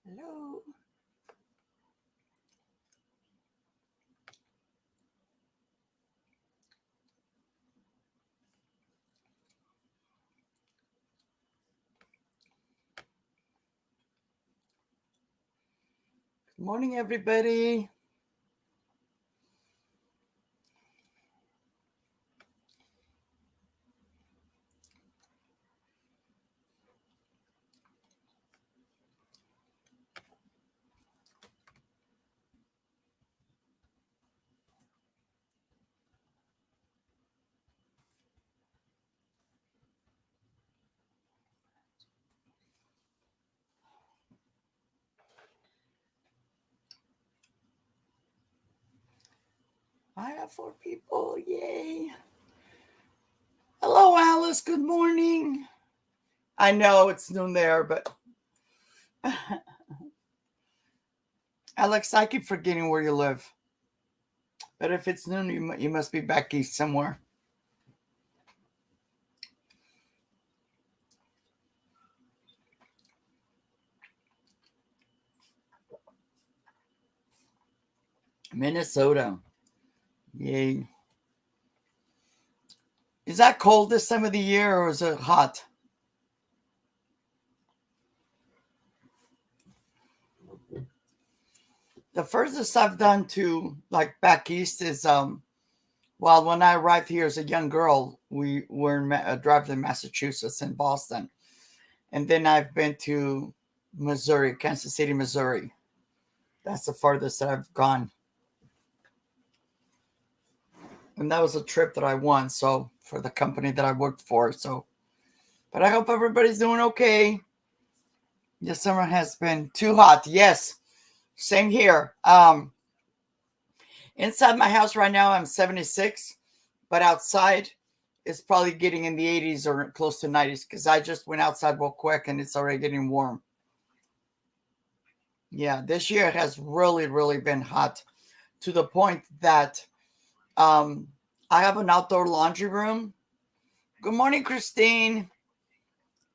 Hello. Good morning, everybody. I have four people. Yay. Hello, Alice. Good morning. I know it's noon there, but Alex, I keep forgetting where you live. But if it's noon, you must be back east somewhere. Minnesota. Yay. Is that cold this time of the year or is it hot? The furthest I've done to like back east is well, when I arrived here as a young girl, we were driving in Massachusetts and Boston. And then I've been to Missouri, Kansas City, Missouri. That's the farthest that I've gone. And that was a trip that I won. So for the company that I worked for. So, but I hope everybody's doing okay. This summer has been too hot. Yes. Same here. Inside my house right now, I'm 76, but outside it's probably getting in the 80s or close to 90s because I just went outside real quick and it's already getting warm. Yeah, this year has really, really been hot to the point that I have an outdoor laundry room. Good morning, Christine.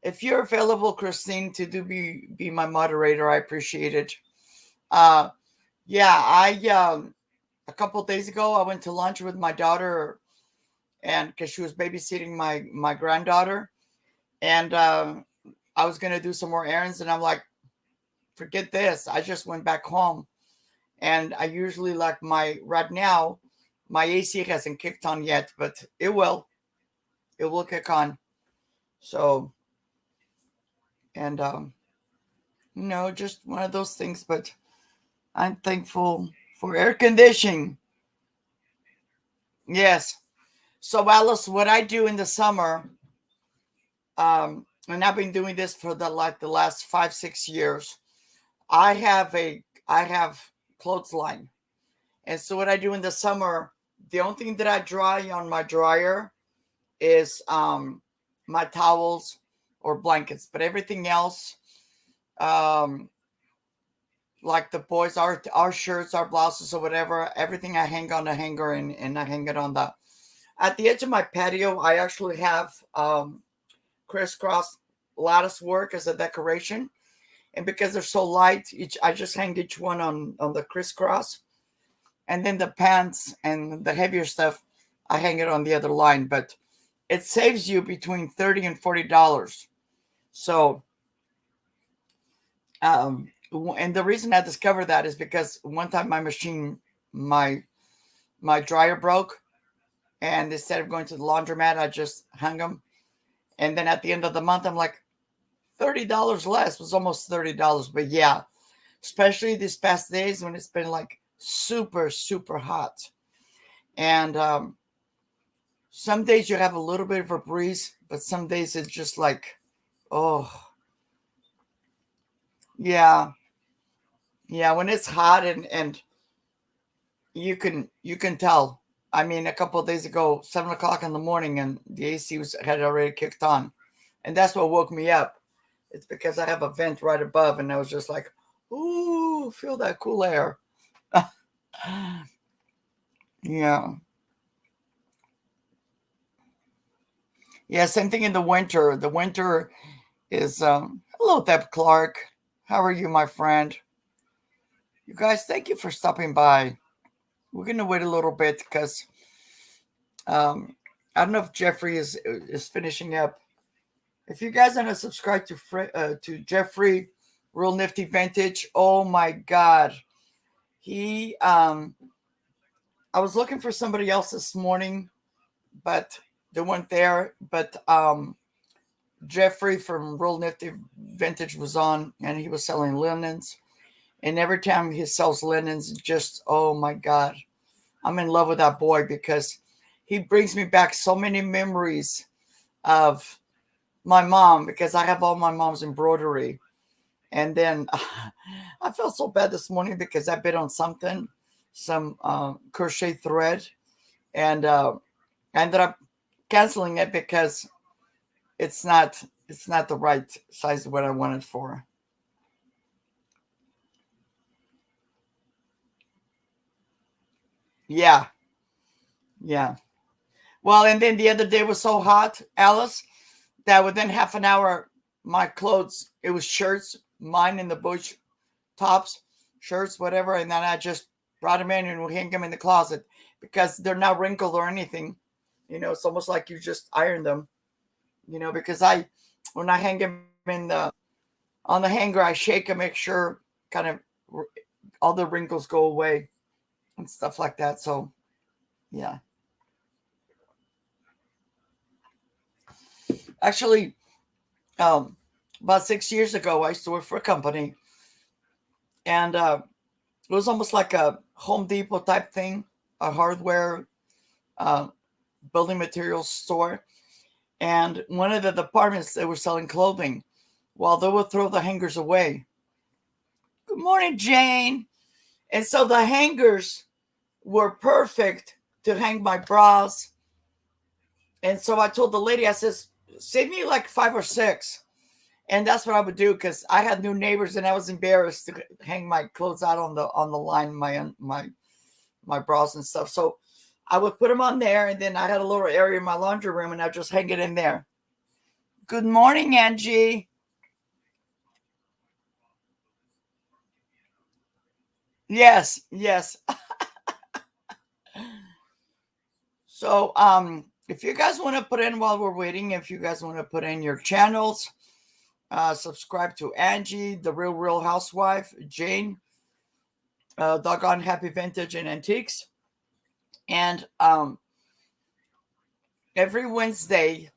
If you're available, Christine, to be my moderator, I appreciate it. Uh, yeah, I a couple of days ago I went to lunch with my daughter, and because she was babysitting my granddaughter, and I was gonna do some more errands, and I'm like, forget this. I just went back home, and I usually like my right now. My AC hasn't kicked on yet, but it will. It will kick on. So, and just one of those things. But I'm thankful for air conditioning. Yes. So, Alice, what I do in the summer, and I've been doing this for the last 5-6 years. I have clothesline, and so what I do in the summer, the only thing that I dry on my dryer is my towels or blankets, but everything else, um, like the boys, our shirts, our blouses, or whatever, everything I hang on the hanger and I hang it on the at the edge of my patio. I actually have crisscross lattice work as a decoration, and because they're so light, each I just hang each one on the crisscross, and then the pants and the heavier stuff I hang it on the other line. But it saves you between $30 and $40. So, and the reason I discovered that is because one time my my dryer broke, and instead of going to the laundromat, I just hung them. And then at the end of the month, I'm like, $30 less. It was almost $30. But yeah, especially these past days when it's been like super, super hot. And some days you have a little bit of a breeze, but some days it's just like, oh, yeah. Yeah, when it's hot and you can tell. I mean, a couple of days ago, 7 o'clock in the morning, and the AC had already kicked on, and that's what woke me up. It's because I have a vent right above, and I was just like, "Ooh, feel that cool air." Yeah, yeah. Same thing in the winter. The winter is hello, Deb Clark. How are you, my friend? You guys, thank you for stopping by. We're gonna wait a little bit because um, I don't know if Jeffrey is finishing up. If you guys are not subscribed to Jeffrey, Real Nifty Vintage, oh my God, he I was looking for somebody else this morning, but they weren't there. But Jeffrey from Real Nifty Vintage was on, and he was selling linens. And every time he sells linens, just oh my God, I'm in love with that boy because he brings me back so many memories of my mom because I have all my mom's embroidery. And then I felt so bad this morning because I bit on some crochet thread, and I ended up canceling it because it's not the right size of what I wanted for. Yeah, yeah. Well, and then the other day was so hot, Alice, that within half an hour, my clothes, it was shirts, mine in the bush, tops, shirts, whatever. And then I just brought them in and we hang them in the closet because they're not wrinkled or anything. It's almost like you just iron them, because when I hang them on the hanger, I shake them, make sure kind of all the wrinkles go away and stuff like that. So, yeah. Actually, um, about 6 years ago, I used to work for a company, and it was almost like a Home Depot type thing, a hardware uh, building materials store. And one of the departments, they were selling clothing. Well, they would throw the hangers away. Good morning, Jane. And so the hangers were perfect to hang my bras. And so I told the lady, I says, save me like 5 or 6. And that's what I would do because I had new neighbors and I was embarrassed to hang my clothes out on the line, my bras and stuff. So I would put them on there, and then I had a little area in my laundry room, and I just hang it in there. Good morning, Angie. Yes, yes. So if you guys want to put in while we're waiting, if you guys want to put in your channels, subscribe to Angie, the real housewife, Jane, doggone happy vintage and antiques, and every Wednesday,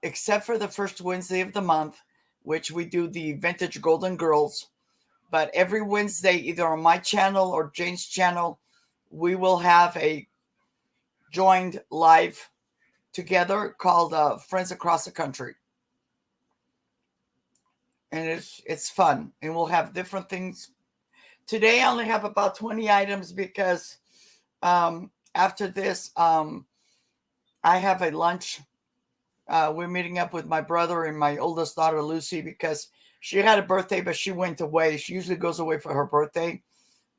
except for the first Wednesday of the month, which we do the vintage golden girls, but every Wednesday, either on my channel or Jane's channel, we will have a joined live together called Friends Across the Country. And it's fun, and we'll have different things. Today I only have about 20 items because after this I have a lunch. We're meeting up with my brother and my oldest daughter Lucy because she had a birthday, but she went away. She usually goes away for her birthday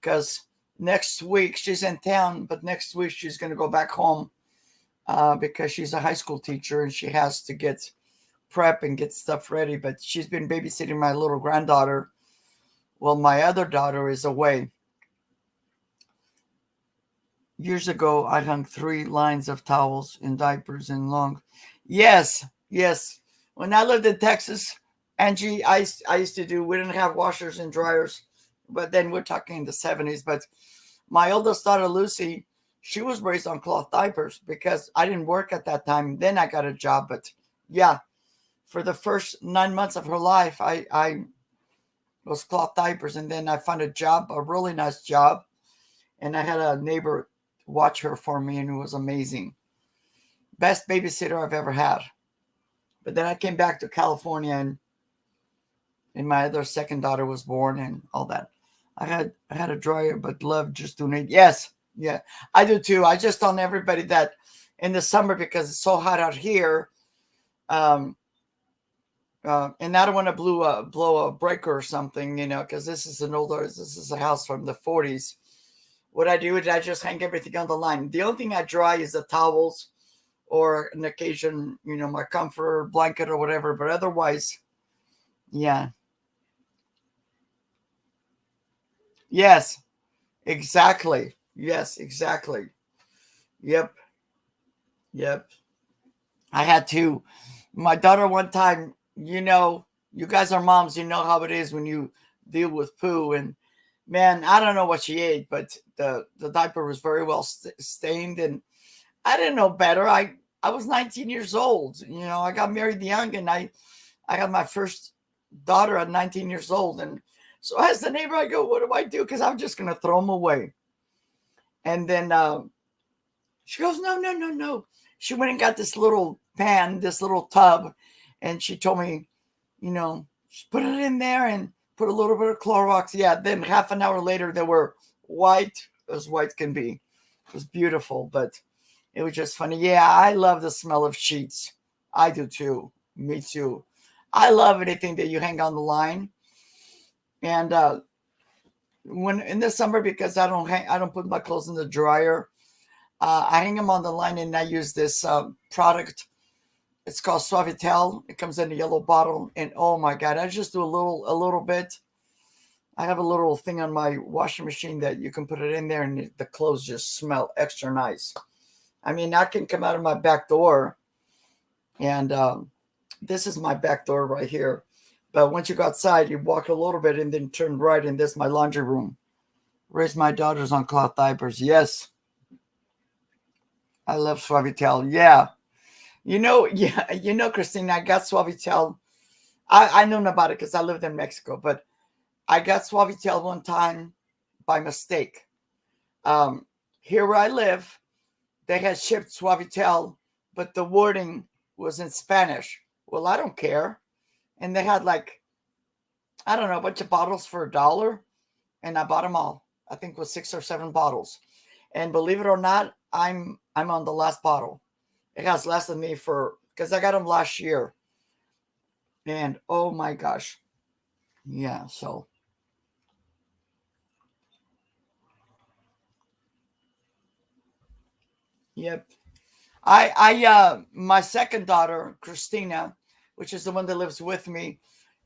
because next week she's in town, but next week she's going to go back home because she's a high school teacher and she has to get prep and get stuff ready. But she's been babysitting my little granddaughter. Well, my other daughter is away. Years ago, I hung 3 lines of towels and diapers in long. Yes, yes. When I lived in Texas, Angie, I used to do, we didn't have washers and dryers, but then we're talking the 70s. But my oldest daughter, Lucy, she was raised on cloth diapers because I didn't work at that time. Then I got a job. But yeah, for the first 9 months of her life, I was cloth diapers. And then I found a job, a really nice job. And I had a neighbor watch her for me, and it was amazing. Best babysitter I've ever had. But then I came back to California, and my other second daughter was born and all that. I had a dryer, but love just doing it. Yes, yeah, I do too. I just tell everybody that in the summer because it's so hot out here, and I don't want to blow a breaker or something, because this is a house from the 40s. What I do is I just hang everything on the line. The only thing I dry is the towels or an occasion, my comforter, blanket or whatever. But otherwise, yeah. Yes, exactly. Yes, exactly. Yep, yep. I had to. My daughter one time, you guys are moms, you know how it is when you deal with poo. And man, I don't know what she ate, but the diaper was very well stained, and I didn't know better. I was 19 years old. I got married young, and I got my first daughter at 19 years old. And so as the neighbor, I go, what do I do? Because I'm just going to throw them away. And then she goes, no, no, no, no. She went and got this little pan, this little tub. And she told me, just put it in there and put a little bit of Clorox. Yeah. Then half an hour later, they were white as white can be. It was beautiful, but it was just funny. Yeah. I love the smell of sheets. I do too. Me too. I love anything that you hang on the line. And when in the summer, because I don't put my clothes in the dryer. I hang them on the line, and I use this product. It's called Suavitel. It comes in a yellow bottle, and oh my god, I just do a little bit. I have a little thing on my washing machine that you can put it in there, and the clothes just smell extra nice. I mean, I can come out of my back door, and this is my back door right here. But once you go outside, you walk a little bit and then turn right, and this is my laundry room. Raise my daughters on cloth diapers. Yes, I love Suavitel. Yeah. Yeah, Christina, I got Suavitel. I know about it because I lived in Mexico, but I got Suavitel one time by mistake. Here where I live, they had shipped Suavitel, but the wording was in Spanish. Well, I don't care. And they had like, I don't know, a bunch of bottles for $1, and I bought them all. I think it was 6 or 7 bottles. And believe it or not, I'm on the last bottle. It has lasted me because I got them last year. And oh my gosh. Yeah, so yep. My second daughter, Christina, which is the one that lives with me,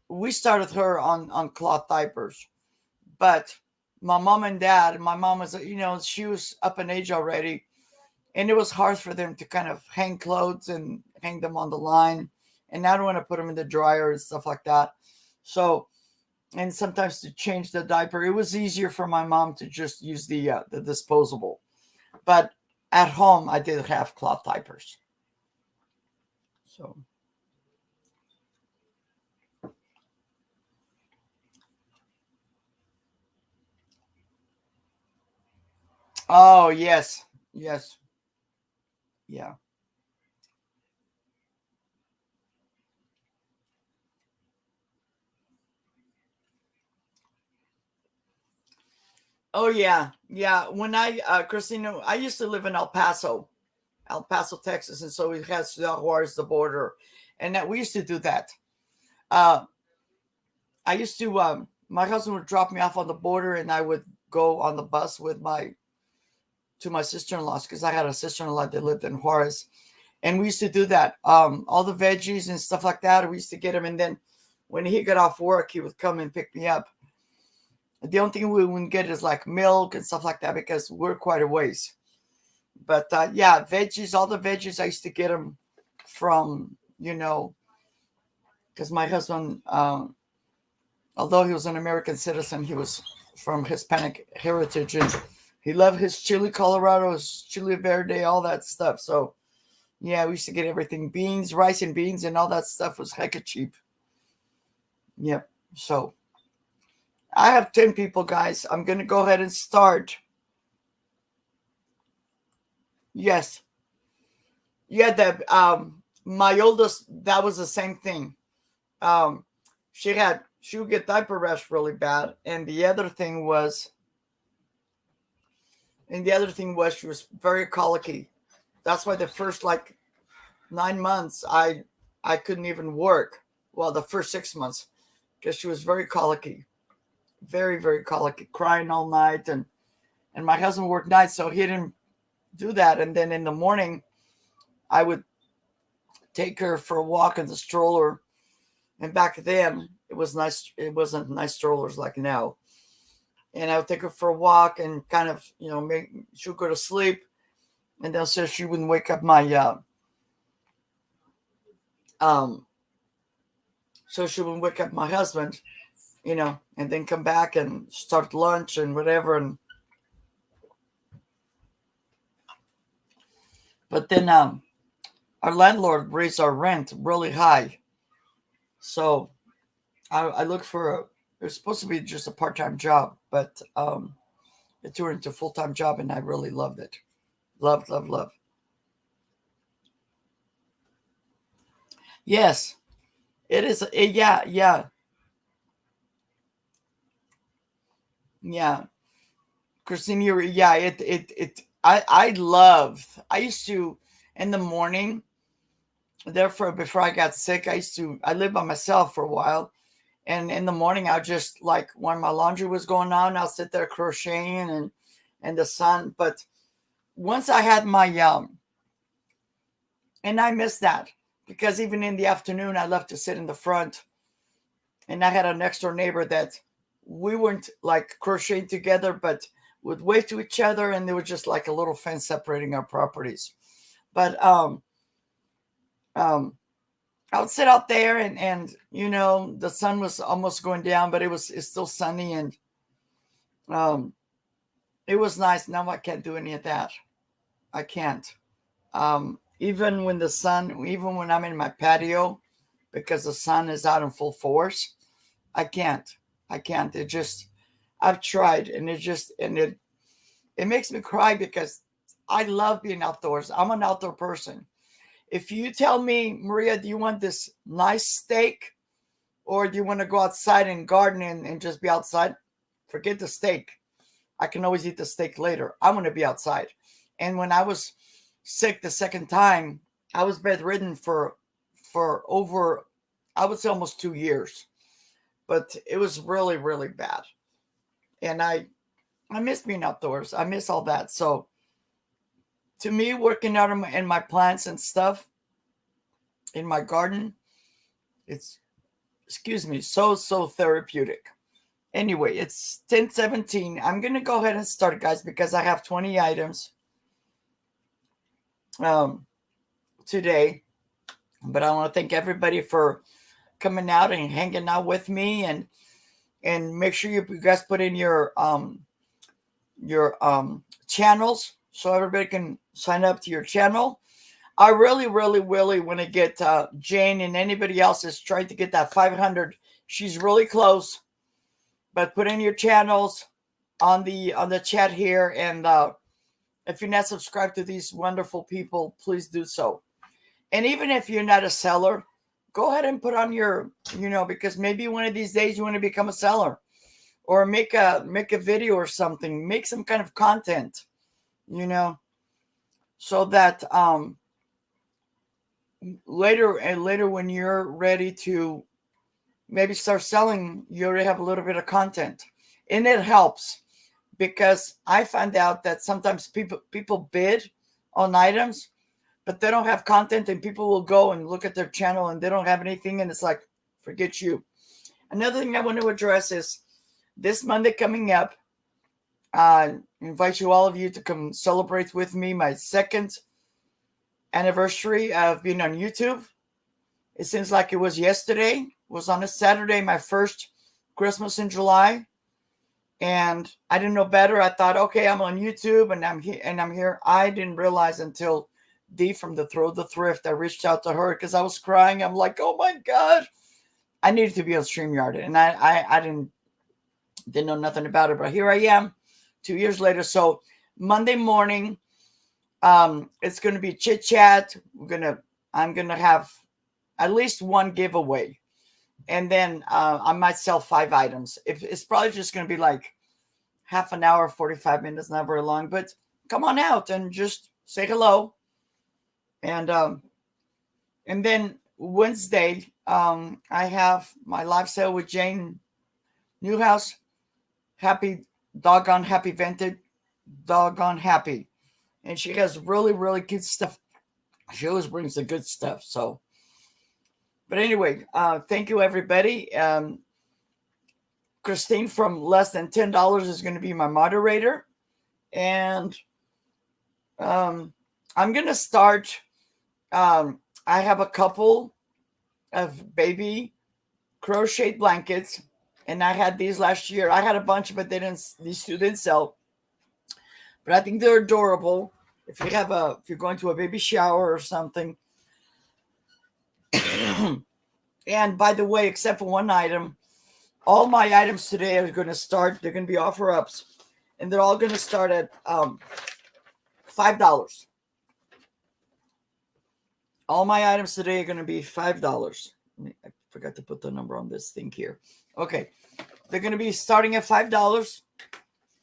we started her on cloth diapers. But my mom and dad, my mom was, she was up in age already, and it was hard for them to kind of hang clothes and hang them on the line. And I don't want to put them in the dryer and stuff like that. So, and sometimes to change the diaper, it was easier for my mom to just use the disposable. But at home, I did have cloth diapers. So, oh yes, yes, yeah. Oh yeah, yeah. When Christina, I used to live in El Paso, Texas, and so it has Juarez the border, and that we used to do that. Uh, I used to. My husband would drop me off on the border, and I would go on the bus with my to my sister in law's because I had a sister in law that lived in Juarez, and we used to do that. All the veggies and stuff like that. We used to get him, and then when he got off work, he would come and pick me up. The only thing we wouldn't get is like milk and stuff like that because we're quite a ways. But yeah, veggies, all the veggies, I used to get them from, because my husband, although he was an American citizen, he was from Hispanic heritage, and he loved his chili Colorado, his chili verde, all that stuff. So yeah, we used to get everything, beans, rice and beans, and all that stuff was hecka cheap. Yep. So I have 10 people, guys. I'm going to go ahead and start. Yes. Yeah, my oldest, that was the same thing. Um, she would get diaper rash really bad. And the other thing was she was very colicky. That's why the first like 9 months, I couldn't even work. Well, the first 6 months, because she was very colicky, very, very colicky, crying all night. And my husband worked nights, so he didn't do that. And then in the morning, I would take her for a walk in the stroller. And back then, it was nice. It wasn't nice strollers like now. and I would take her for a walk and kind of, she'll go to sleep, and then so she wouldn't wake up my um so she wouldn't wake up my husband, and then come back and start lunch and whatever. And but then our landlord raised our rent really high, so I looked for it was supposed to be just a part-time job, but it turned into a full-time job, and I really loved it. Love, love, love. Yes, it is. Yeah, yeah, yeah. Christine, yeah. I used to in the morning. Therefore, before I got sick, I lived by myself for a while, and in the morning, I just like when my laundry was going on, I'll sit there crocheting and the sun. But once I had my and I missed that because even in the afternoon, I love to sit in the front, and I had a next door neighbor that we weren't like crocheting together, but would wave to each other, and there was just like a little fence separating our properties. But um, I would sit out there, and the sun was almost going down, but it's still sunny, and um, it was nice. Now I can't do any of that. I can't. Even even when I'm in my patio, because the sun is out in full force, I can't. I can't. I've tried, and it makes me cry because I love being outdoors. I'm an outdoor person. If you tell me, Maria, do you want this nice steak, or do you want to go outside and garden and just be outside? Forget the steak. I can always eat the steak later. I want to be outside. And when I was sick the second time, I was bedridden for over, I would say, almost 2 years. But it was really, really bad. And I miss being outdoors. I miss all that. So to me, working out in my plants and stuff in my garden, it's, excuse me, so therapeutic. Anyway, it's 10:17. I'm going to go ahead and start, guys, because I have 20 items today. But I want to thank everybody for coming out and hanging out with me, and make sure you guys put in your channels so everybody can sign up to your channel. I really, really, really want to get Jane, and anybody else is trying to get that 500. She's really close, but put in your channels on the chat here, and if you're not subscribed to these wonderful people, please do so. And even if you're not a seller, go ahead and put on your, because maybe one of these days you want to become a seller, or make a video or something, make some kind of content, so that later when you're ready to maybe start selling, you already have a little bit of content. And it helps, because I find out that sometimes people bid on items, but they don't have content, and people will go and look at their channel and they don't have anything, and it's like, forget you. Another thing I want to address is this Monday coming up. I invite all of you to come celebrate with me my second anniversary of being on YouTube. It seems like it was yesterday. It was on a Saturday, my first Christmas in July. And I didn't know better. I thought, okay, I'm on YouTube and I'm here. I didn't realize until Dee from the Throw the Thrift, I reached out to her because I was crying. I'm like, oh my God, I needed to be on StreamYard. And I didn't know nothing about it, but here I am 2 years later. So Monday morning, it's going to be chit chat. I'm going to have at least one giveaway. And then I might sell 5 items. It's probably just going to be like half an hour, 45 minutes, not very long. But come on out and just say hello. And then Wednesday, I have my live sale with Jane Newhouse. Happy, doggone happy vented, doggone happy. And she has really, really good stuff. She always brings the good stuff. So, but anyway, thank you, everybody. Christine from less than $10 is going to be my moderator. And I'm going to start. I have a couple of baby crochet blankets, and I had these last year. I had a bunch, but these two didn't sell. But I think they're adorable. If you're going to a baby shower or something. And by the way, except for one item, all my items today are going to start. They're going to be offer ups, and they're all going to start at $5. All my items today are going to be $5. I forgot to put the number on this thing here. Okay, they're going to be starting at $5.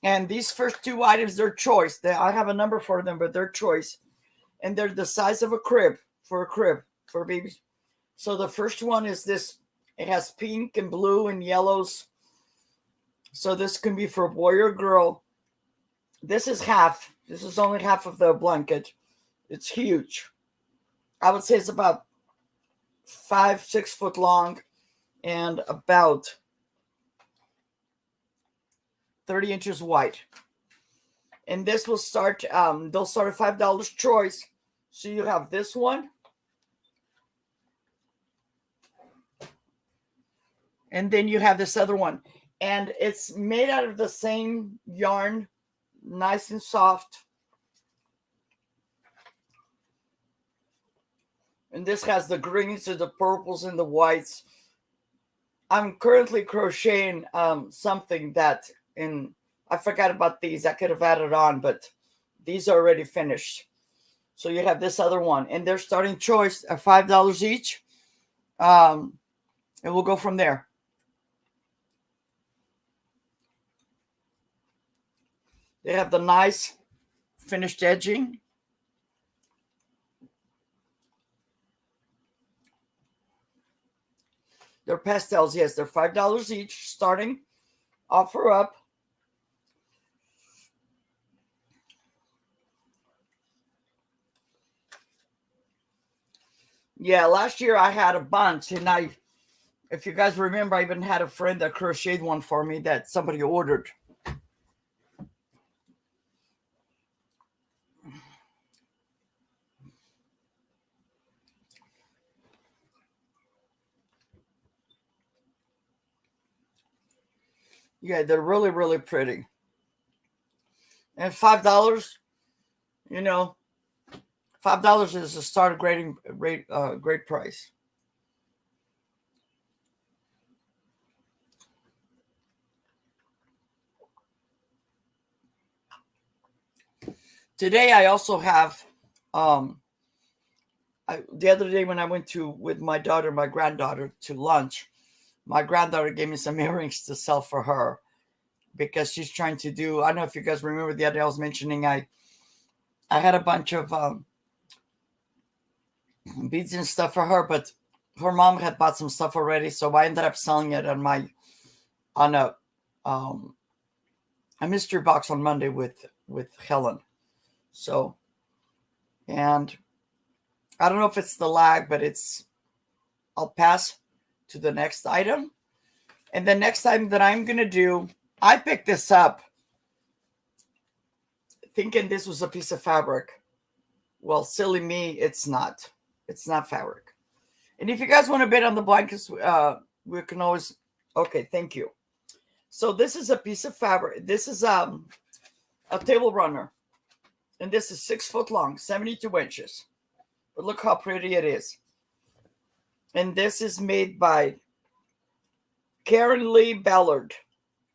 And these first two items, they're choice. I have a number for them, but they're choice. And they're the size of a crib for babies. So the first one is this. It has pink and blue and yellows. So this can be for a boy or girl. This is half. This is only half of the blanket. It's huge. I would say it's about 5-6 foot long and about 30 inches wide. And this will start, they'll start at $5 choice. So you have this one. And then you have this other one. And it's made out of the same yarn, nice and soft. And this has the greens and the purples and the whites. I'm currently crocheting something that I forgot about these. I could have added on, but these are already finished. So you have this other one, and they're starting choice at $5 each. And we'll go from there. They have the nice finished edging. They're pastels, yes. They're $5 each, starting offer up. Yeah, last year I had a bunch, and if you guys remember, I even had a friend that crocheted one for me that somebody ordered. Yeah, they're really, really pretty. And $5, $5 is a start great price. Today I also have, the other day when I went with my granddaughter to lunch, my granddaughter gave me some earrings to sell for her because she's trying to do, I don't know if you guys remember the other day I was mentioning I had a bunch of beads and stuff for her, but her mom had bought some stuff already, so I ended up selling it on a mystery box on Monday with Helen. So, and I don't know if it's the lag, but I'll pass to the next item. And the next item that I'm going to do, I picked this up thinking this was a piece of fabric. Well, silly me, it's not. It's not fabric. And if you guys want to bid on the blankets, we can always, okay, thank you. So this is a piece of fabric. This is a table runner. And this is 6 foot long, 72 inches. But look how pretty it is. And this is made by Karen Lee Ballard,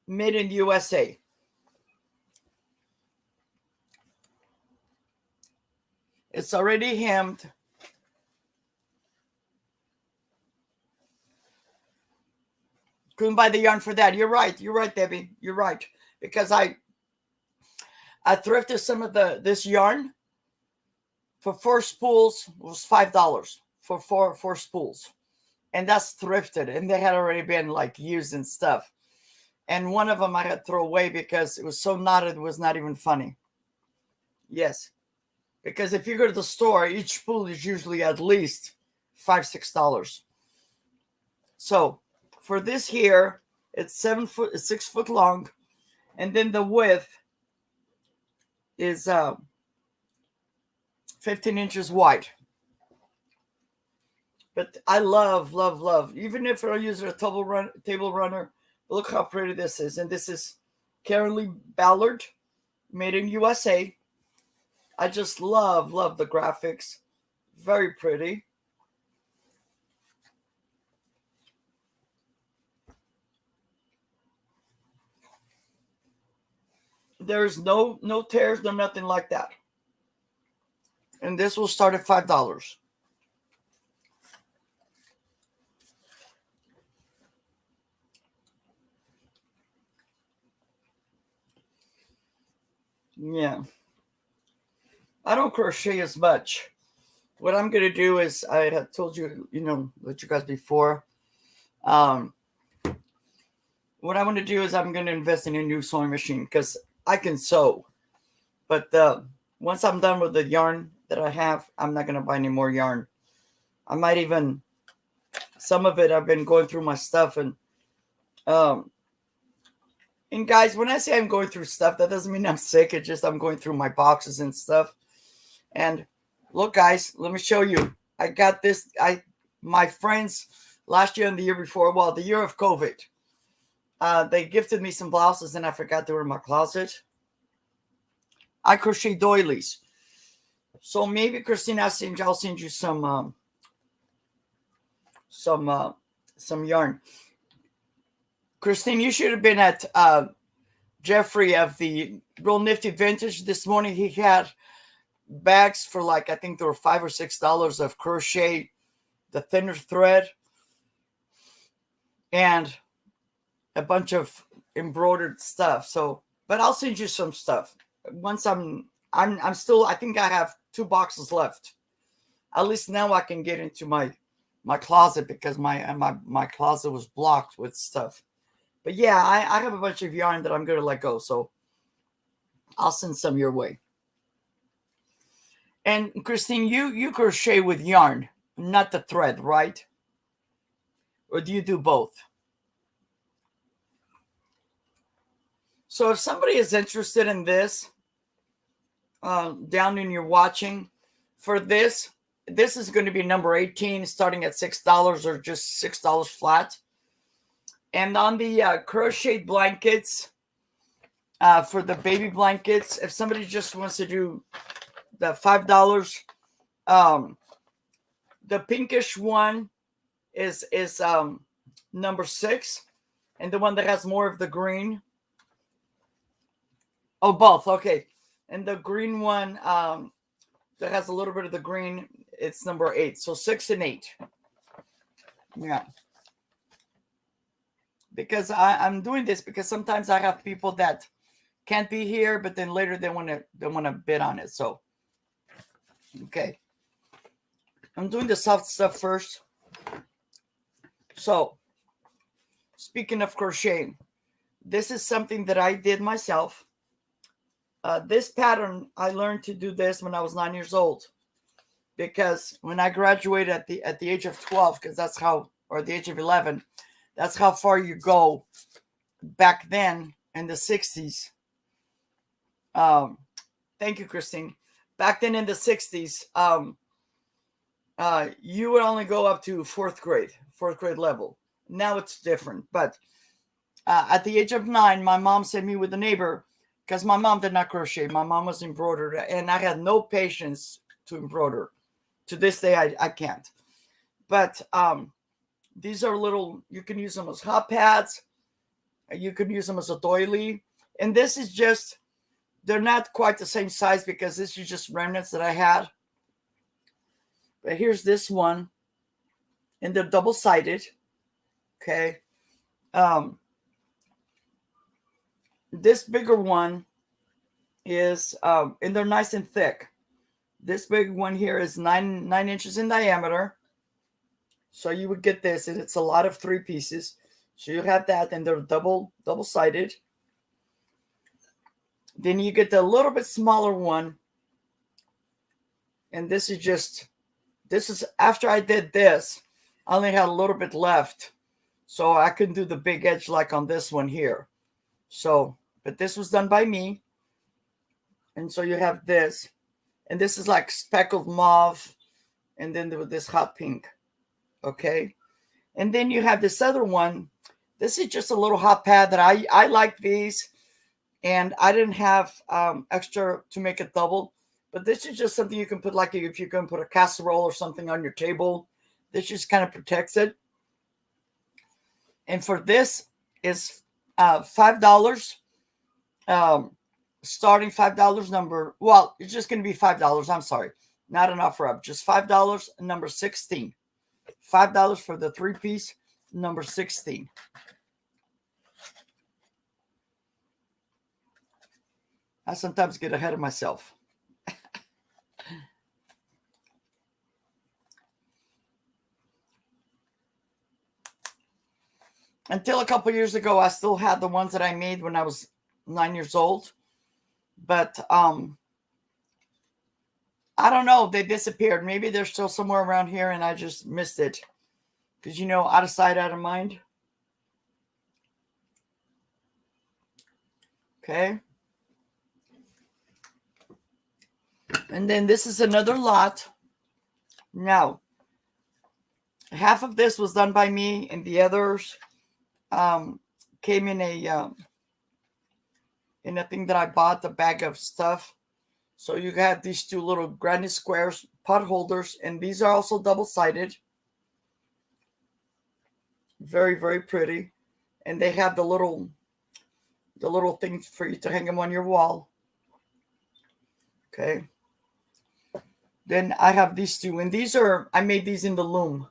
made in USA. It's already hemmed. Couldn't buy the yarn for that. You're right. You're right, Debbie. You're right. Because I thrifted some of this yarn for 4 spools. It was $5 for four spools. And that's thrifted. And they had already been like used and stuff. And one of them I had to throw away because it was so knotted it was not even funny. Yes. Because if you go to the store, each spool is usually at least $5-6. So for this here, It's 6 foot long, and then the width is 15 inches wide. But I love, love, love. Even if I use a table runner, look how pretty this is. And this is currently Ballard, made in USA. I just love, love the graphics. Very pretty. There's no tears, no nothing like that. And this will start at $5. Yeah. I don't crochet as much. What I'm going to do is, I had told you, let you guys before. What I want to do is I'm going to invest in a new sewing machine because I can sew. But once I'm done with the yarn that I have, I'm not going to buy any more yarn. I might even, some of it, I've been going through my stuff. And guys, when I say I'm going through stuff, that doesn't mean I'm sick. It's just I'm going through my boxes and stuff. And look, guys, let me show you. I got this. My friends last year and the year before, well, the year of COVID, they gifted me some blouses and I forgot they were in my closet. I crochet doilies. So maybe, Christine, I'll send you some yarn. Christine, you should have been at Jeffrey of the Real Nifty Vintage this morning. He had bags for I think there were $5 or $6 of crochet, the thinner thread, and a bunch of embroidered stuff. So, but I'll send you some stuff once I'm still, I think I have 2 boxes left. At least now I can get into my closet because my closet was blocked with stuff. But yeah, I have a bunch of yarn that I'm going to let go. So I'll send some your way. And Christine, you crochet with yarn, not the thread, right? Or do you do both? So if somebody is interested in this, down in your watching, for this is going to be number 18, starting at $6 or just $6 flat. And on the crocheted blankets, for the baby blankets, if somebody just wants to do the $5, the pinkish one is number 6, and the one that has more of the green. Oh, both. Okay. And the green one that has a little bit of the green, it's number 8. So 6 and 8. Yeah. Because I'm doing this because sometimes I have people that can't be here, but then later they want to bid on it. So, okay. I'm doing the soft stuff first. So, speaking of crocheting, this is something that I did myself. This pattern, I learned to do this when I was 9 years old, because when I graduated at the age of 12, because that's how, or the age of 11, that's how far you go back then in the 60s. Thank you, Christine. Back then in the 60s, you would only go up to fourth grade level. Now it's different. But at the age of 9, my mom sent me with a neighbor, because my mom did not crochet. My mom was embroidered, and I had no patience to embroider. To this day, I can't. But these are little, you can use them as hot pads. You can use them as a doily. And this is just, they're not quite the same size because this is just remnants that I had. But here's this one. And they're double-sided. Okay. This bigger one is, and they're nice and thick. This big one here is 9 inches in diameter. So you would get this, and it's a lot of 3 pieces. So you have that, and they're double-sided. Then you get the little bit smaller one. And this is after I did this, I only had a little bit left. So I couldn't do the big edge like on this one here. So, but this was done by me. And so you have this. And this is like speckled mauve. And then with this hot pink. Okay. And then you have this other one. This is just a little hot pad that I like these. And I didn't have extra to make it double. But this is just something you can put, like if you're going to put a casserole or something on your table. This just kind of protects it. And for this is $5. Starting $5 number. Well, it's just going to be $5. I'm sorry. Not an offer up. Just $5, number 16. $5 for the 3-piece, number 16. I sometimes get ahead of myself. Until a couple years ago, I still had the ones that I made when I was 9 years old. But I don't know. They disappeared. Maybe they're still somewhere around here and I just missed it. Because, you know, out of sight, out of mind. Okay. And then this is another lot. Now, half of this was done by me and the others came in a thing that I bought, a bag of stuff. So you have these two little granny squares pot holders, and these are also double-sided. Very, very pretty. And they have the little things for you to hang them on your wall. Okay. Then I have these two, and I made these in the loom.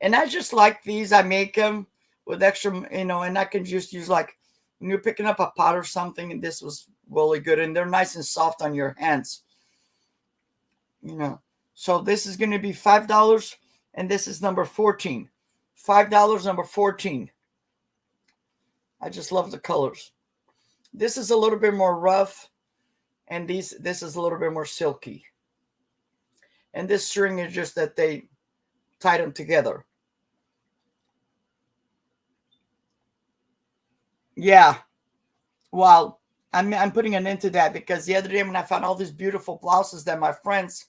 And I just like these. I make them with extra, you know, and I can just use like when you're picking up a pot or something, and this was really good. And they're nice and soft on your hands. You know, so this is going to be $5, and this is number 14. $5, number 14. I just love the colors. This is a little bit more rough, and this is a little bit more silky. And this string is just that they tied them together. Yeah. Well, I'm putting an end to that because the other day when I found all these beautiful blouses that my friends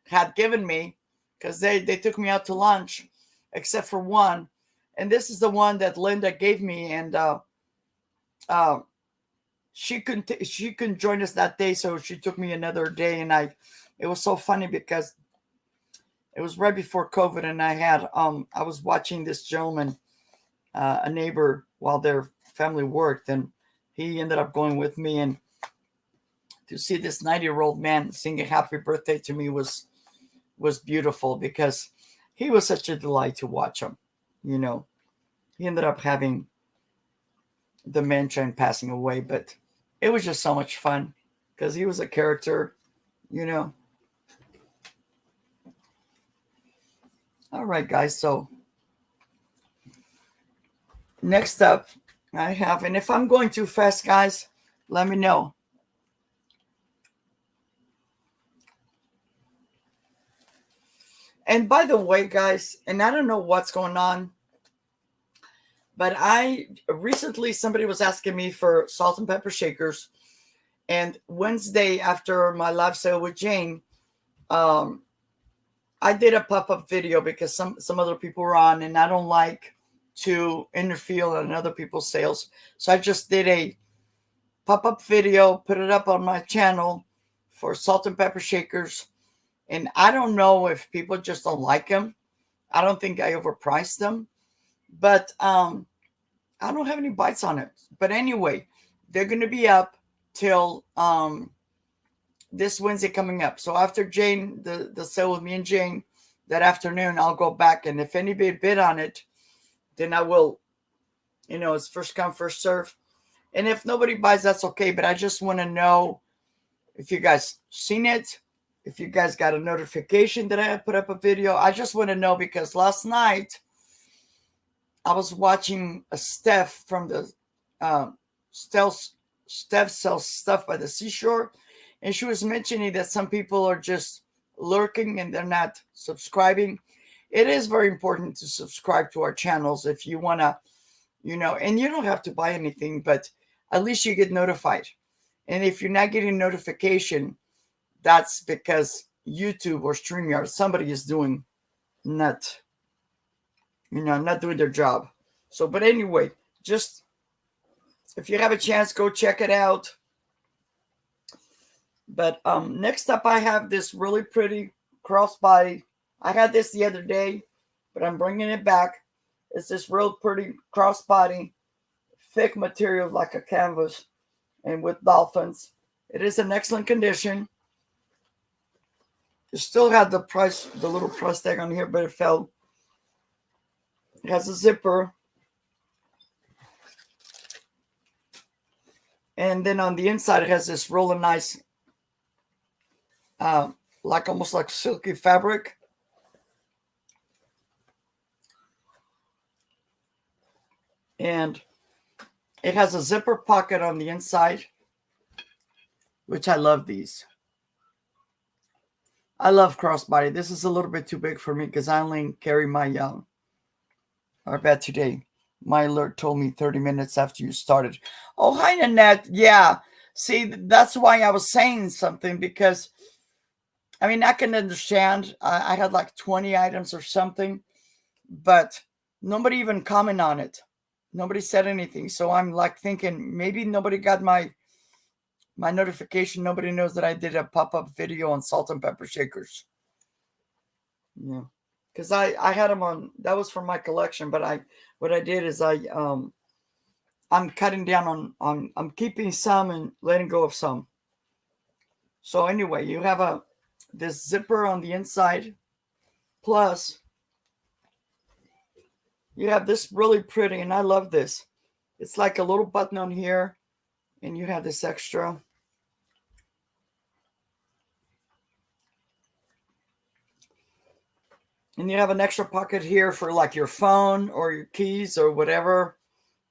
had given me, because they took me out to lunch, except for one. And this is the one that Linda gave me, and she couldn't join us that day, so she took me another day. And it was so funny because it was right before COVID, and I was watching this gentleman, a neighbor, while their family worked, and he ended up going with me. And to see this 90-year-old man sing a happy birthday to me was beautiful because he was such a delight to watch him. You know, he ended up having dementia and passing away, but it was just so much fun because he was a character, you know. All right, guys. So next up I have, and if I'm going too fast, guys, let me know. And by the way, guys, and I don't know what's going on, but somebody was asking me for salt and pepper shakers. And Wednesday after my live sale with Jane, I did a pop-up video because some other people were on, and I don't like to interfere in other people's sales. So I just did a pop-up video, put it up on my channel for salt and pepper shakers. And I don't know if people just don't like them. I don't think I overpriced them. But I don't have any bites on it. But anyway, they're going to be up till this Wednesday coming up. So after Jane, the sale with me and Jane, that afternoon, I'll go back. And if anybody bid on it, then I will, you know, it's first come, first serve. And if nobody buys, that's okay. But I just want to know if you guys seen it, if you guys got a notification that I put up a video. I just want to know because last night I was watching a Steph from the Steph sells stuff by the seashore. And she was mentioning that some people are just lurking and they're not subscribing. it is very important to subscribe to our channels if you want to, and you don't have to buy anything, but at least you get notified. And if you're not getting notification, that's because YouTube or StreamYard, somebody is doing not doing their job. So, but anyway, just if you have a chance, go check it out. But next up, I have this really pretty crossbody. I had this the other day, but I'm bringing it back. It's this real pretty crossbody, thick material like a canvas, and with dolphins. It is in excellent condition. It still had the little price tag on here, but it fell. It has a zipper. And then on the inside, it has this really nice, almost like silky fabric. And it has a zipper pocket on the inside, which I love these. I love crossbody. This is a little bit too big for me because I only carry my young. I bet today my alert told me 30 minutes after you started. Oh, hi, Nanette. Yeah. See, that's why I was saying something, because, I mean, I can understand. I had like 20 items or something, but nobody even commented on it. Nobody said anything. So I'm like thinking maybe nobody got my notification. Nobody knows that I did a pop-up video on salt and pepper shakers. Yeah. Because I had them on, that was from my collection, but what I did is I'm cutting down on I'm keeping some and letting go of some. So anyway, you have this zipper on the inside, plus you have this really pretty, and I love this. It's like a little button on here, and you have this extra. And you have an extra pocket here for like your phone or your keys or whatever,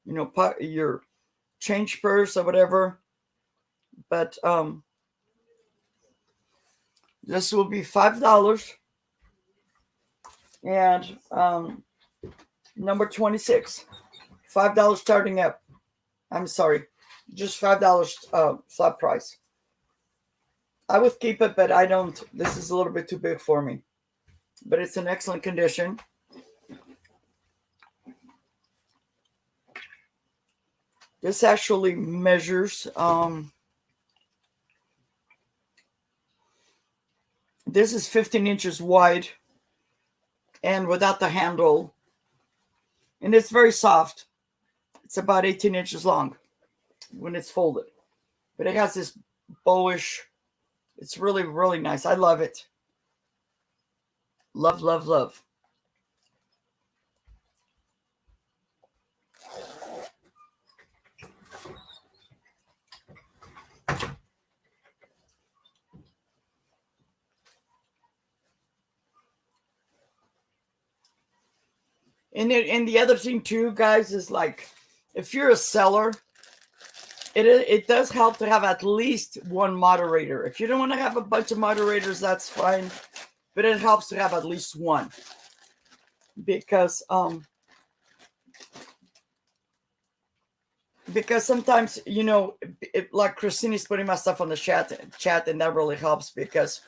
your change purse or whatever. But this will be $5. And number 26, $5 starting up. I'm sorry, just $5 flat price. I would keep it, but I don't. This is a little bit too big for me. But it's in excellent condition. This actually measures. This is 15 inches wide and without the handle. And it's very soft. It's about 18 inches long when it's folded. But it has this bowish. It's really, really nice. I love it. Love, love, love. And the other thing too, guys, is like, if you're a seller, it does help to have at least one moderator. If you don't want to have a bunch of moderators, that's fine. But it helps to have at least one, because sometimes, like Christine is putting my stuff on the chat, and that really helps, because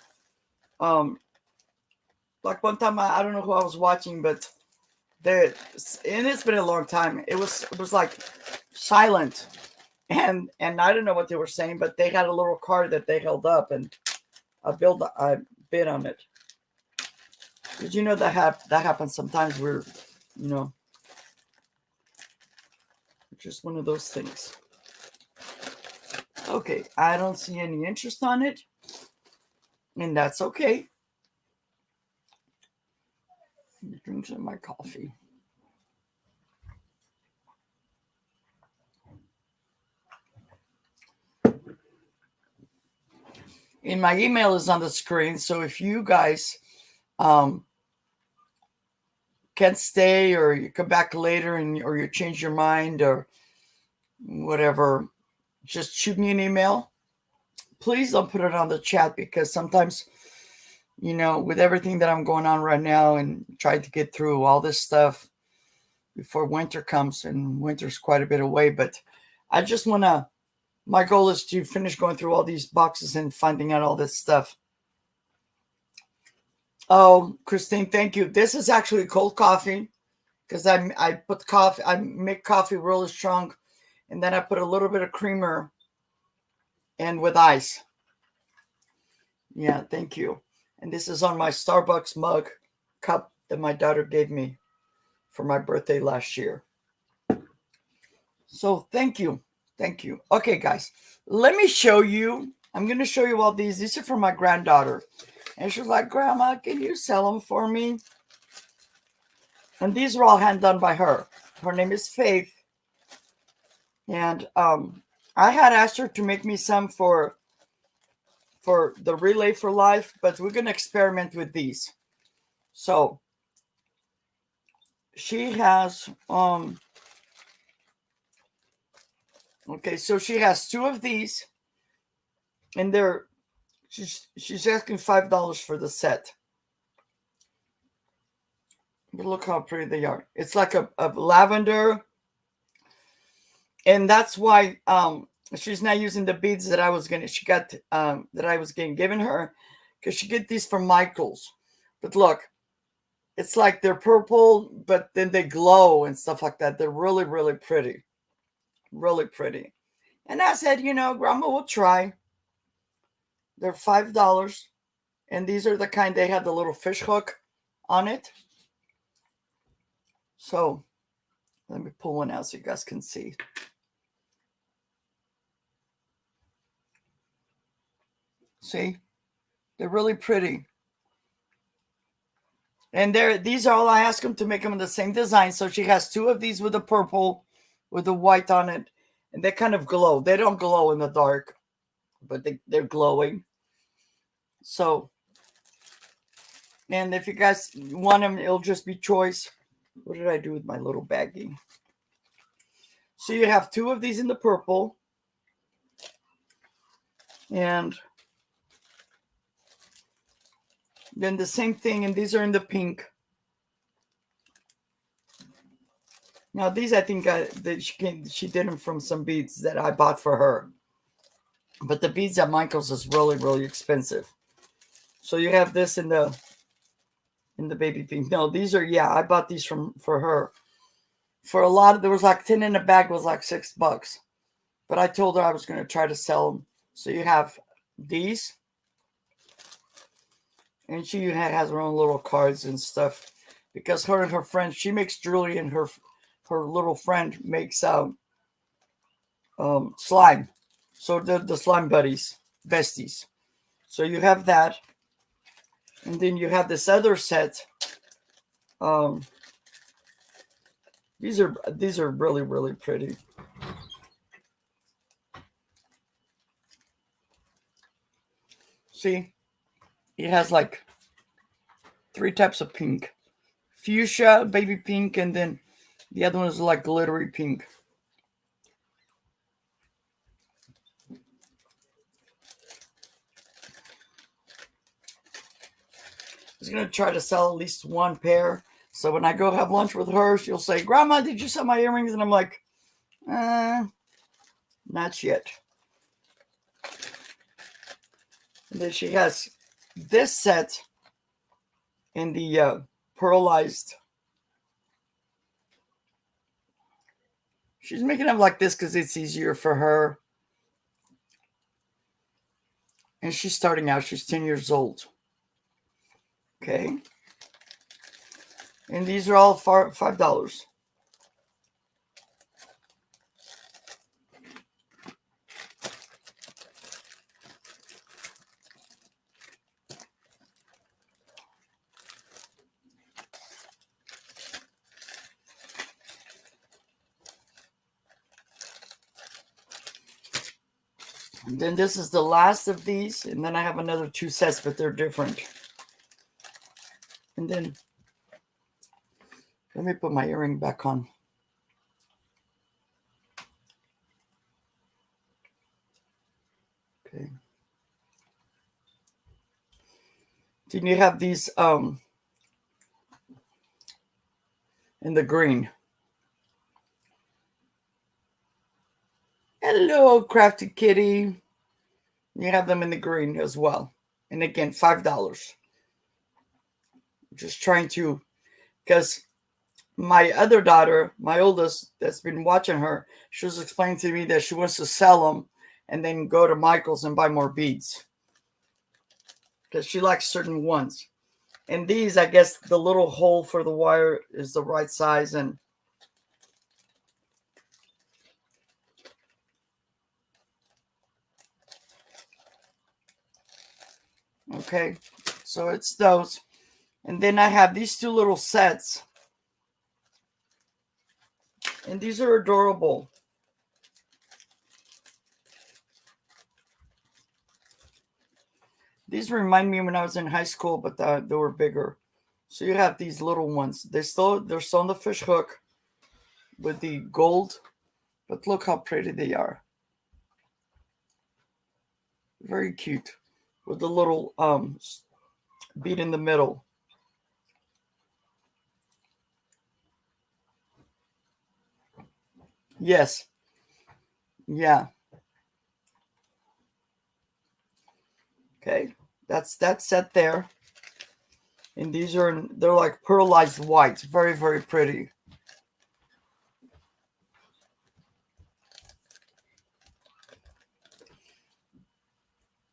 like one time, I don't know who I was watching, but and it's been a long time. It was like silent, and I don't know what they were saying, but they had a little card that they held up, and I bid on it. Did you know that happens sometimes? We're, just one of those things. Okay, I don't see any interest on it, and that's okay. Drink some of my coffee. And my email is on the screen, so if you guys can't stay, or you come back later, or you change your mind or whatever, just shoot me an email. Please don't put it on the chat, because sometimes with everything that I'm going on right now and trying to get through all this stuff before winter comes, and winter's quite a bit away. But I just want to, my goal is to finish going through all these boxes and finding out all this stuff. Oh, Christine, thank you. This is actually cold coffee because I put coffee, I make coffee really strong, and then I put a little bit of creamer and with ice. Yeah, thank you. And this is on my Starbucks mug cup that my daughter gave me for my birthday last year. So thank you. Thank you. Okay, guys, let me show you. I'm going to show you all these. These are for my granddaughter. And she was like, Grandma, can you sell them for me? And these are all hand done by her. Her name is Faith. And I had asked her to make me some for the Relay for Life, but we're going to experiment with these. So she has, okay, so she has 2 of these, and she's asking $5 for the set. But look how pretty they are. It's like a lavender, and that's why she's not using the beads that I was getting given her, because she get these from Michael's. But look, it's like they're purple, but then they glow and stuff like that. They're really, really pretty. Really pretty. And I said, Grandma will try. They're $5. And these are the kind, they have the little fish hook on it. So let me pull one out so you guys can see. See? They're really pretty. And these are all I asked them to make them in the same design. So she has 2 of these with the purple, with the white on it. And they kind of glow. They don't glow in the dark, but they're glowing. So, and if you guys want them, it'll just be choice. What did I do with my little baggie? So you have 2 of these in the purple. And then the same thing, and these are in the pink. Now these, I think she did them from some beads that I bought for her. But the beads at Michael's is really, really expensive. So you have this in the baby pink. No, these are, I bought these for her. For a lot of, there was like 10 in a bag, was like $6. But I told her I was going to try to sell them. So you have these. And she has her own little cards and stuff. Because her and her friend, she makes jewelry, and her little friend makes slime. So the slime buddies, besties. So you have that. And then you have this other set. These are really, really pretty. See? It has like 3 types of pink. Fuchsia, baby pink, and then the other one is like glittery pink. I was going to try to sell at least 1 pair. So when I go have lunch with her, she'll say, Grandma, did you sell my earrings? And I'm like, not yet. And then she has this set in the pearlized. She's making them like this because it's easier for her. And she's starting out. She's 10 years old. Okay. And these are all $5. And then this is the last of these. And then I have another 2 sets, but they're different. And then let me put my earring back on. Okay. Then you have these in the green. Hello, Crafty Kitty. You have them in the green as well. And again, $5. Just trying to, because my other daughter, my oldest, that's been watching her, she was explaining to me that she wants to sell them and then go to Michael's and buy more beads. Because she likes certain ones. And these, I guess, the little hole for the wire is the right size. And okay, so it's those. And then I have these two little sets. And these are adorable. These remind me when I was in high school, but they were bigger. So you have these little ones. They're still on the fish hook with the gold, but look how pretty they are. Very cute with the little bead in the middle. Yes. Yeah. Okay. That's that set there. And these they're like pearlized white. Very, very pretty.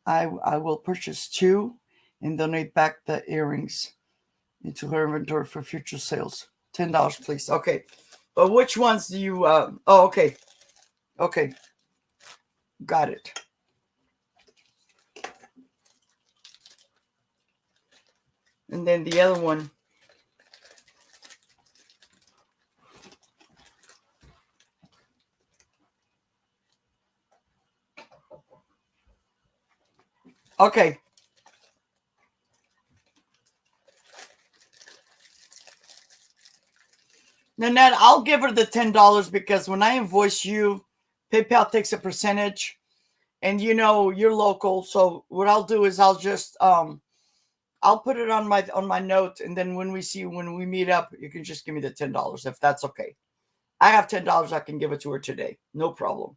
I will purchase 2 and donate back the earrings into her inventory for future sales. $10, please. Okay. But which ones do you oh, okay. Okay. Got it. And then the other one. Okay. Nanette, I'll give her the $10 because when I invoice you, PayPal takes a percentage, and you know you're local. So what I'll do is I'll just I'll put it on my note, and then when we meet up, you can just give me the $10 if that's okay. I have $10. I can give it to her today. No problem.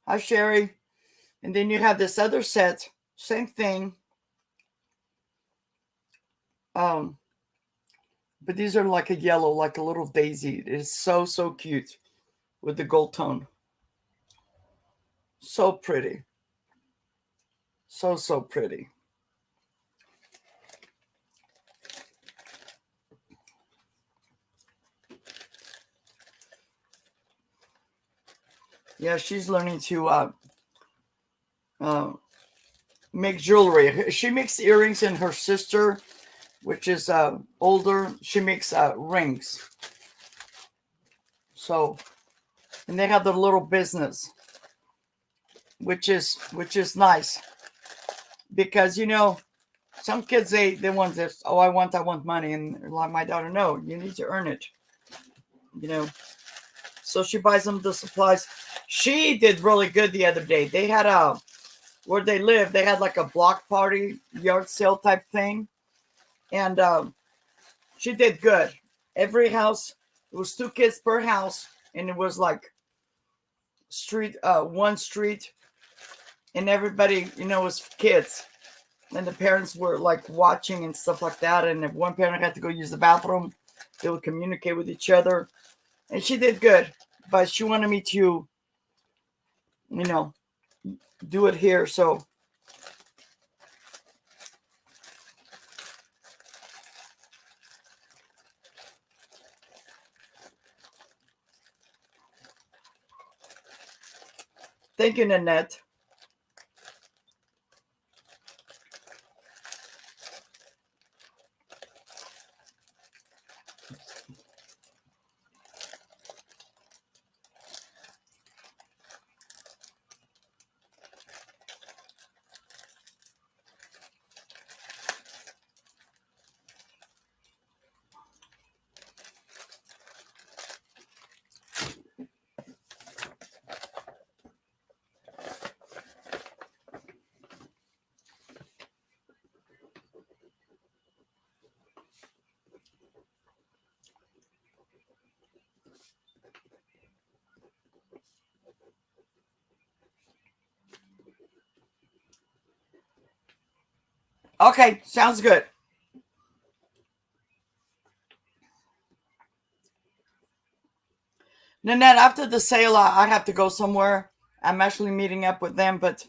Hi, Sherry. And then you have this other set, same thing. But these are like a yellow, like a little daisy. It is so, so cute with the gold tone. So pretty. So, so pretty. Yeah, she's learning to make jewelry. She makes earrings, and her sister, which is older, she makes rings. So, and they have their little business, which is nice because you know some kids they want this. Oh, I want money, and like my daughter, no, you need to earn it. You know, so she buys them the supplies. She did really good the other day. They had where they live, they had like a block party, yard sale type thing. And she did good. Every house, it was 2 kids per house. And it was like one street. And everybody, you know, was kids. And the parents were like watching and stuff like that. And if one parent had to go use the bathroom, they would communicate with each other. And she did good. But she wanted me to, you know, do it here. So thank you, Nanette. Okay, sounds good. Nanette, after the sale, I have to go somewhere. I'm actually meeting up with them, but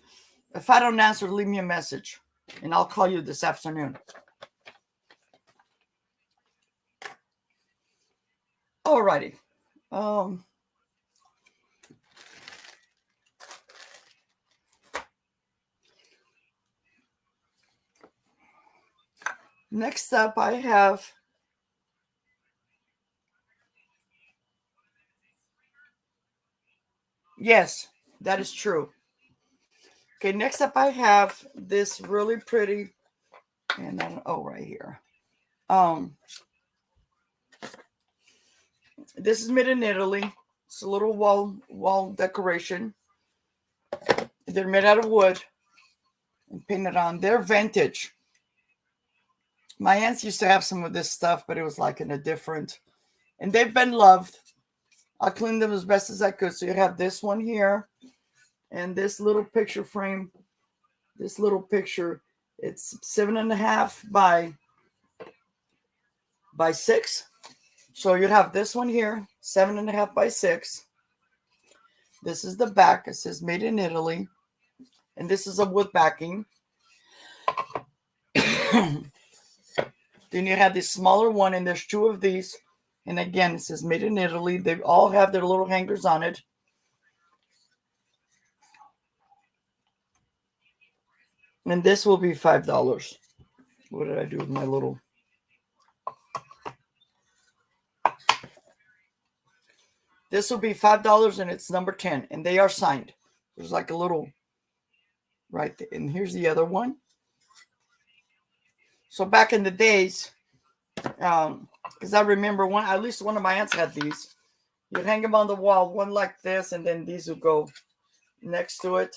if I don't answer, leave me a message, and I'll call you this afternoon. Alrighty. Next up, I have... Yes, that is true. Okay, next up, I have this really pretty, and then, right here. This is made in Italy. It's a little wall decoration. They're made out of wood and painted on. They're vintage. My aunts used to have some of this stuff, but it was like in a different, and they've been loved. I cleaned them as best as I could. So you have this one here and this little picture frame. This little picture, it's 7.5 by 6. So you have this one here, 7.5 by 6. This is the back. It says made in Italy. And this is a wood backing. Then you have this smaller one, and there's 2 of these. And again, it says made in Italy. They all have their little hangers on it. And this will be $5. What did I do with my little... This will be $5, and it's number 10. And they are signed. There's like a little... right there. And here's the other one. So back in the days, because I remember at least one of my aunts had these. You'd hang them on the wall, one like this, and then these would go next to it.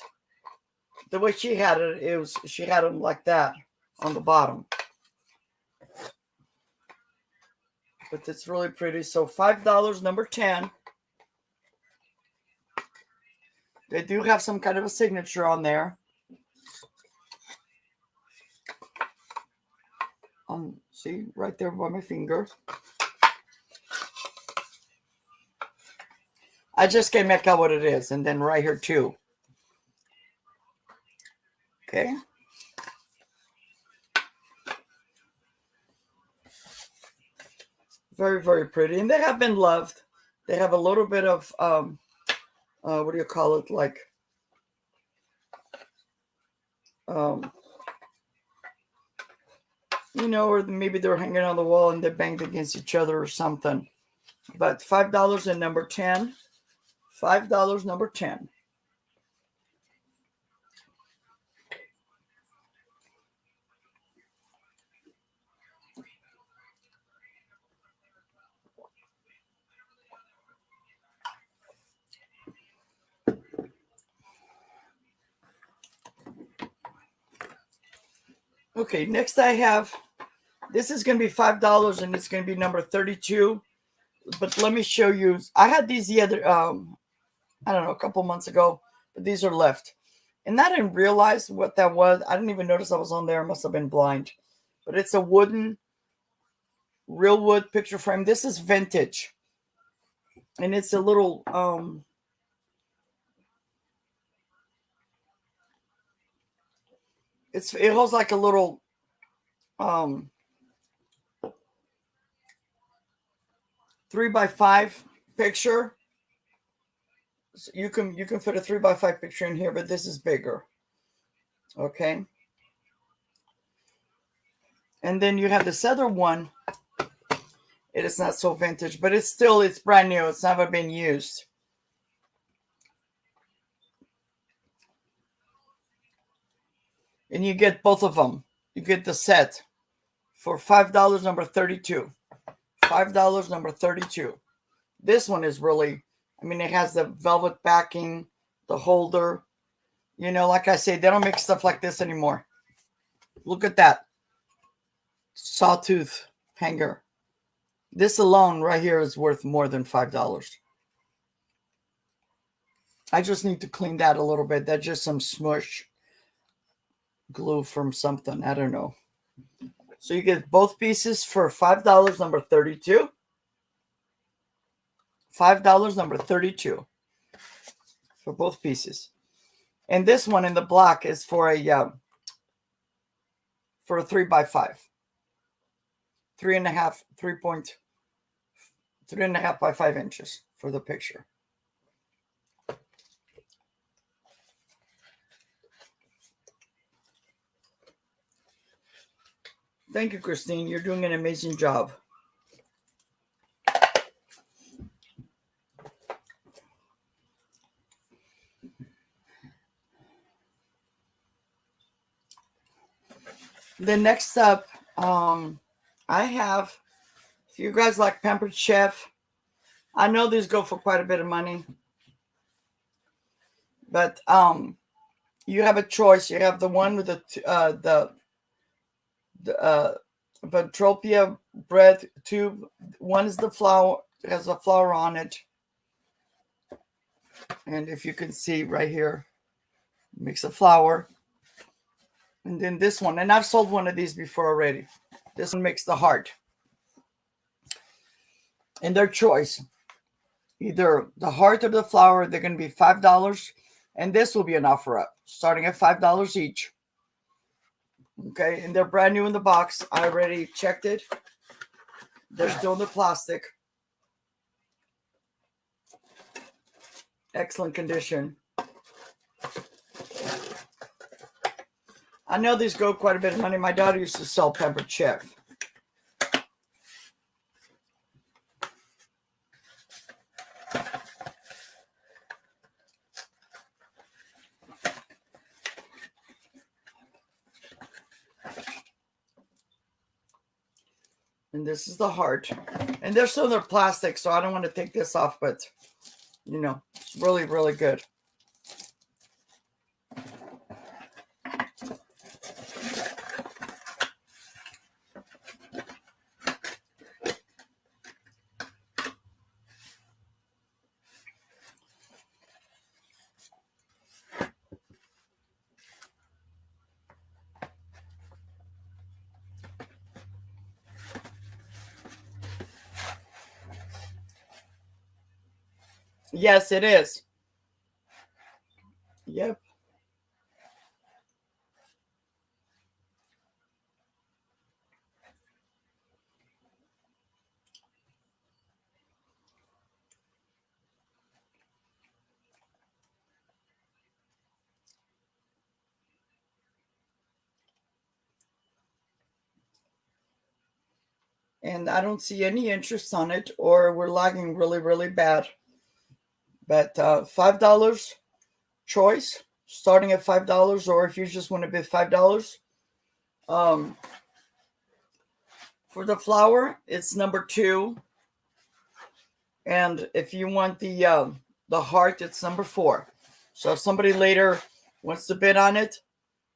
The way she had it, she had them like that on the bottom. But it's really pretty. So $5, number 10. They do have some kind of a signature on there. See, right there by my finger. I just can't make out what it is. And then right here too. Okay. Very, very pretty. And they have been loved. They have a little bit of, what do you call it? Like, or maybe they're hanging on the wall and they banged against each other or something. But $5 and number 10. $5, number 10. Okay, next I have, this is going to be $5 and it's going to be number 32. But let me show you. I had these the other, I don't know, a couple months ago, but these are left. And I didn't realize what that was. I didn't even notice I was on there. I must have been blind. But it's a real wood picture frame. This is vintage. And it's a little, it holds like a little, 3x5 picture. So you can fit a 3x5 picture in here, but this is bigger. Okay. And then you have this other one. It is not so vintage, but it's brand new. It's never been used. And you get both of them. You get the set for $5, number 32. $5, number 32. This one is really, it has the velvet backing, the holder. Like I say, they don't make stuff like this anymore. Look at that. Sawtooth hanger. This alone right here is worth more than $5. I just need to clean that a little bit. That's just some smush glue from something. I don't know. So you get both pieces for $5, number 32. $5, number 32 for both pieces. And this one in the black is for a 3x5. 3.5 by 5 inches for the picture. Thank you, Christine. You're doing an amazing job. The next up, I have, if you guys like Pampered Chef, I know these go for quite a bit of money, but you have a choice. You have the one with the Ventropia bread tube. One is the flour, it has a flour on it. And if you can see right here, mix of flour. And then this one, and I've sold one of these before already. This one makes the heart. And their choice, either the heart or the flour, they're going to be $5. And this will be an offer up, starting at $5 each. Okay, and they're brand new in the box. I already checked it. They're still in the plastic. Excellent condition. I know these go quite a bit of money. My daughter used to sell Pampered Chef. And this is the heart. And they're still in their plastic, so I don't want to take this off, but, you know, it's really, really good. Yes, it is. Yep. And I don't see any interest on it, or we're lagging really, really bad. But $5 choice, starting at $5, or if you just want to bid $5. For the flour, it's number 2. And if you want the heart, it's number 4. So if somebody later wants to bid on it,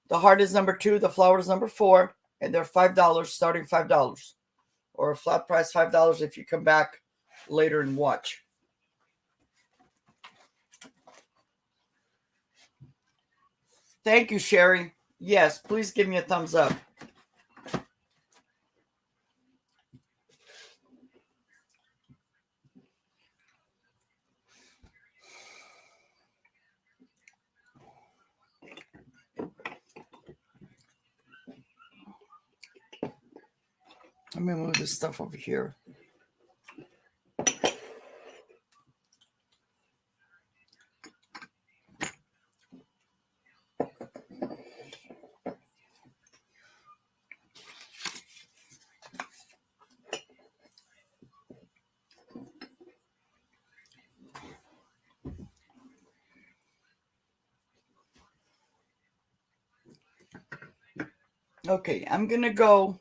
the heart is number 2, the flour is number 4, and they're $5, starting $5. Or a flat price $5 if you come back later and watch. Thank you, Sherry. Yes, please give me a thumbs up. Let me move this stuff over here. Okay, I'm going to go.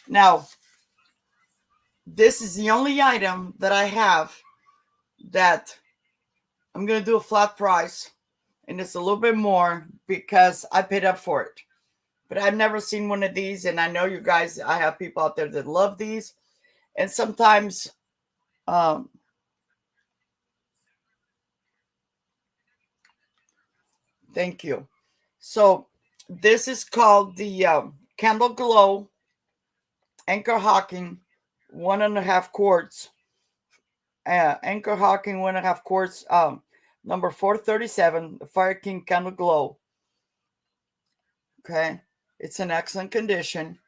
Now, this is the only item that I have that I'm going to do a flat price. And it's a little bit more because I paid up for it. But I've never seen one of these. And I know you guys, I have people out there that love these. And sometimes, thank you. So this is called the Candle Glow, Anchor Hocking, 1.5 quarts. Anchor Hocking, 1.5 quarts. Number 437, the Fire King Candle Glow. Okay, it's in excellent condition.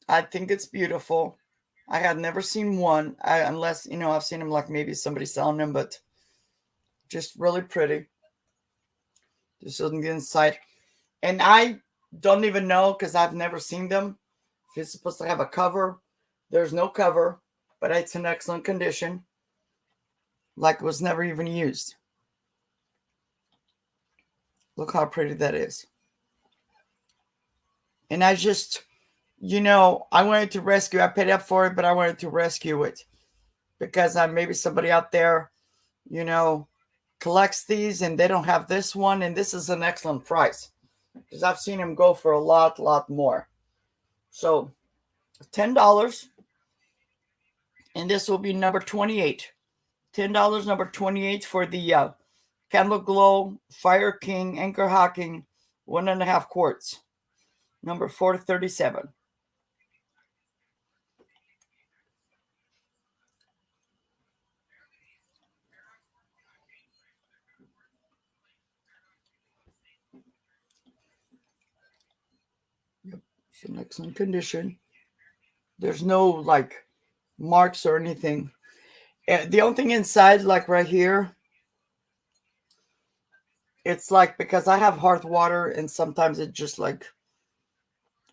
I think it's beautiful. I had never seen one, unless, I've seen them like maybe somebody selling them, but just really pretty. Just looking inside. And I don't even know, because I've never seen them, if it's supposed to have a cover. There's no cover, but it's in excellent condition. Like it was never even used. Look how pretty that is. And I just, I wanted to rescue. I paid up for it, but I wanted to rescue it. Because maybe somebody out there, collects these and they don't have this one. And this is an excellent price. Because I've seen them go for a lot more. So, $10. And this will be number 28. $10, number 28 for the Candle Glow Fire King Anchor Hocking 1.5 quarts. Number 437. Yep, it's in excellent condition. There's no like marks or anything. The only thing inside, like right here, it's like, because I have hard water and sometimes it just like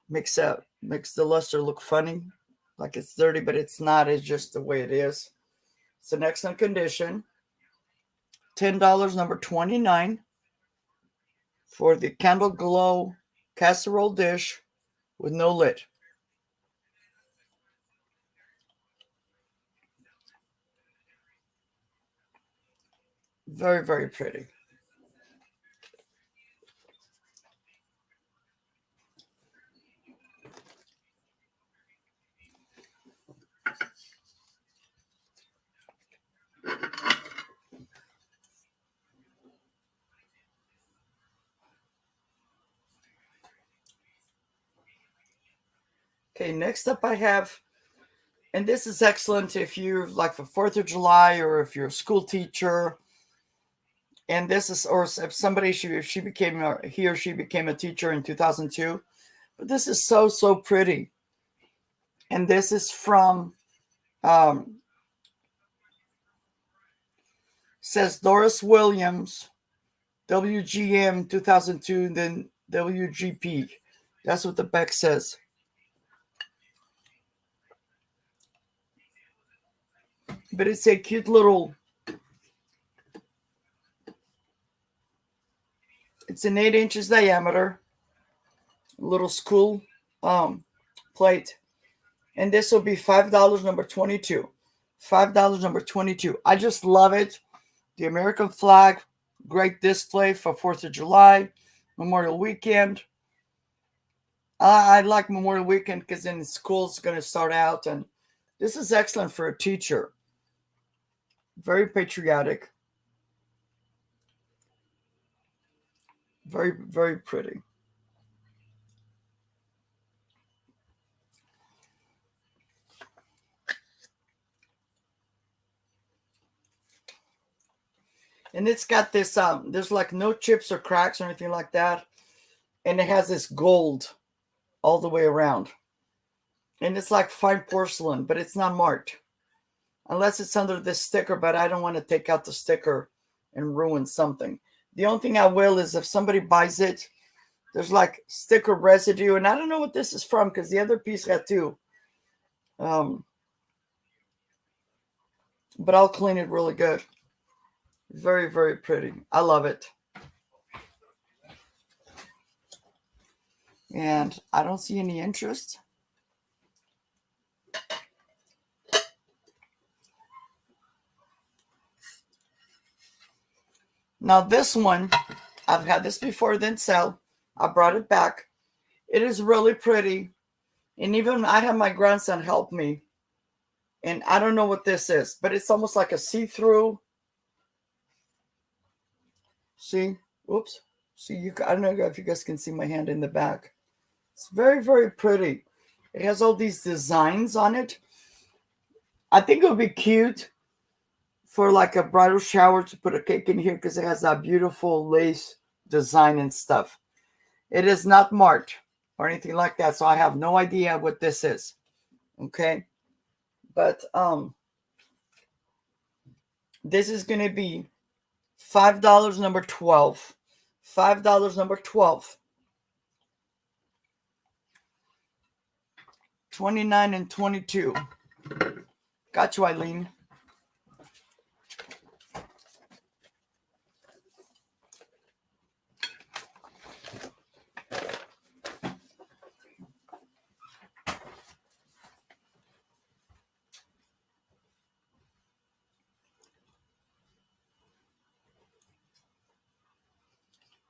makes the luster look funny, like it's dirty, but it's not. It's just the way it is. It's in excellent condition. $10, number 29 for the Candle Glow casserole dish with no lid. Very, very pretty. Okay, next up I have, and this is excellent if you're like for 4th of July or if you're a school teacher. And this is, or if somebody, he or she became a teacher in 2002. But this is so pretty. And this is from, says Doris Williams, WGM 2002, then WGP. That's what the back says. But it's a cute little, it's an 8 inches diameter, little school plate. And this will be $5, number 22. $5, number 22. I just love it. The American flag, great display for 4th of July, Memorial Weekend. I like Memorial Weekend because then school's going to start out. And this is excellent for a teacher. Very patriotic. Very, very pretty. And it's got this, there's like no chips or cracks or anything like that. And it has this gold all the way around. And it's like fine porcelain, but it's not marked. Unless it's under this sticker, but I don't want to take out the sticker and ruin something. The only thing I will is if somebody buys it, there's like sticker residue. And I don't know what this is from because the other piece had too. But I'll clean it really good. Very, very pretty. I love it. And I don't see any interest. Now this one, I've had this before, didn't sell. I brought it back. It is really pretty. And even I had my grandson help me. And I don't know what this is, but it's almost like a see-through. See? Oops. See, I don't know if you guys can see my hand in the back. It's very, very pretty. It has all these designs on it. I think it would be cute for like a bridal shower to put a cake in here because it has that beautiful lace design and stuff. It is not marked or anything like that, so I have no idea what this is. Okay, but this is gonna be $5, number 12. $5, number 12. 29 and 22. Got you, Eileen.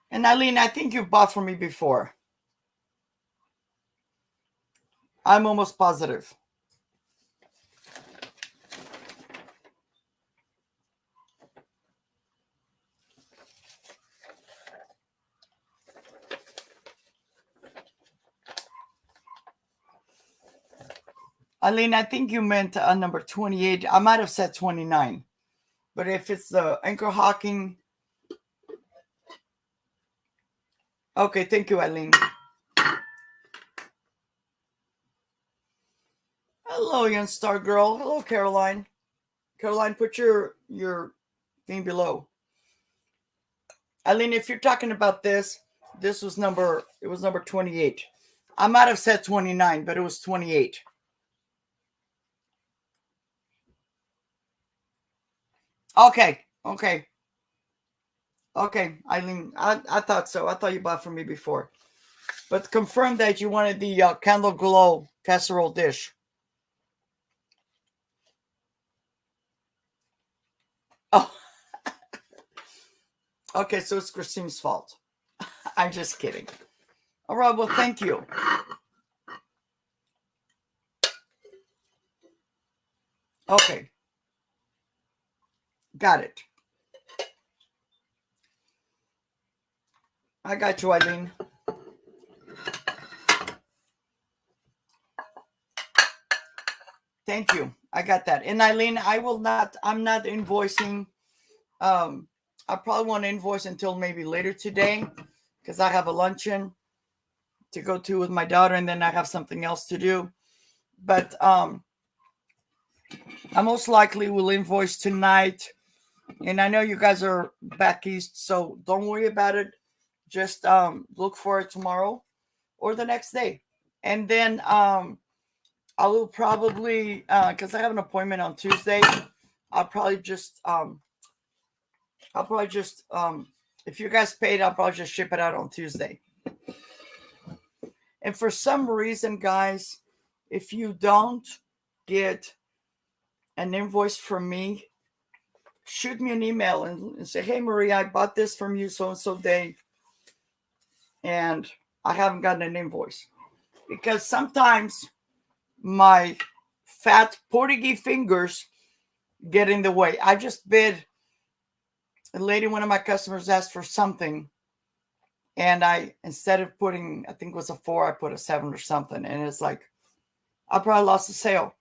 And Eileen, I think you've bought from me before. I'm almost positive. Eileen, I think you meant number 28. I might have said 29. But if it's the anchor hawking. Okay, thank you, Eileen. Hello, young star girl. Hello, Caroline. Caroline, put your thing below. Eileen, if you're talking about this was number 28. I might have said 29, but it was 28. Okay. Okay, Eileen, I thought so. I thought you bought from me before. But confirm that you wanted the candle glow casserole dish. Oh. Okay, so it's Christine's fault. I'm just kidding. All right, well, thank you. Okay. Got it. I got you, Eileen. Thank you. I got that. And Eileen, I'm not invoicing. I probably won't invoice until maybe later today because I have a luncheon to go to with my daughter and then I have something else to do. But I most likely will invoice tonight. And I know you guys are back east, so don't worry about it. Just look for it tomorrow or the next day. And then I will probably, because I have an appointment on Tuesday, I'll probably just, if you guys paid, I'll probably just ship it out on Tuesday. And for some reason, guys, if you don't get an invoice from me, shoot me an email and say, hey, Maria, I bought this from you so-and-so day, and I haven't gotten an invoice. Because sometimes my fat Portuguese fingers get in the way. I just bid. A lady, one of my customers, asked for something, and instead of putting, I think it was a 4, I put a 7 or something, and it's like I probably lost the sale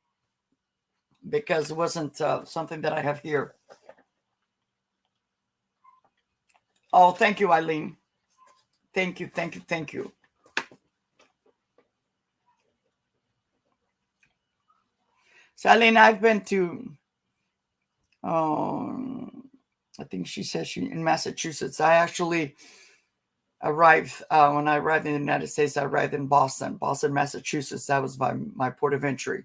because it wasn't something that I have here. Oh, thank you, Eileen. Thank you. So, Eileen, I've been to, I think she says she in Massachusetts. I actually arrived, when I arrived in the United States, I arrived in Boston, Massachusetts. That was my port of entry.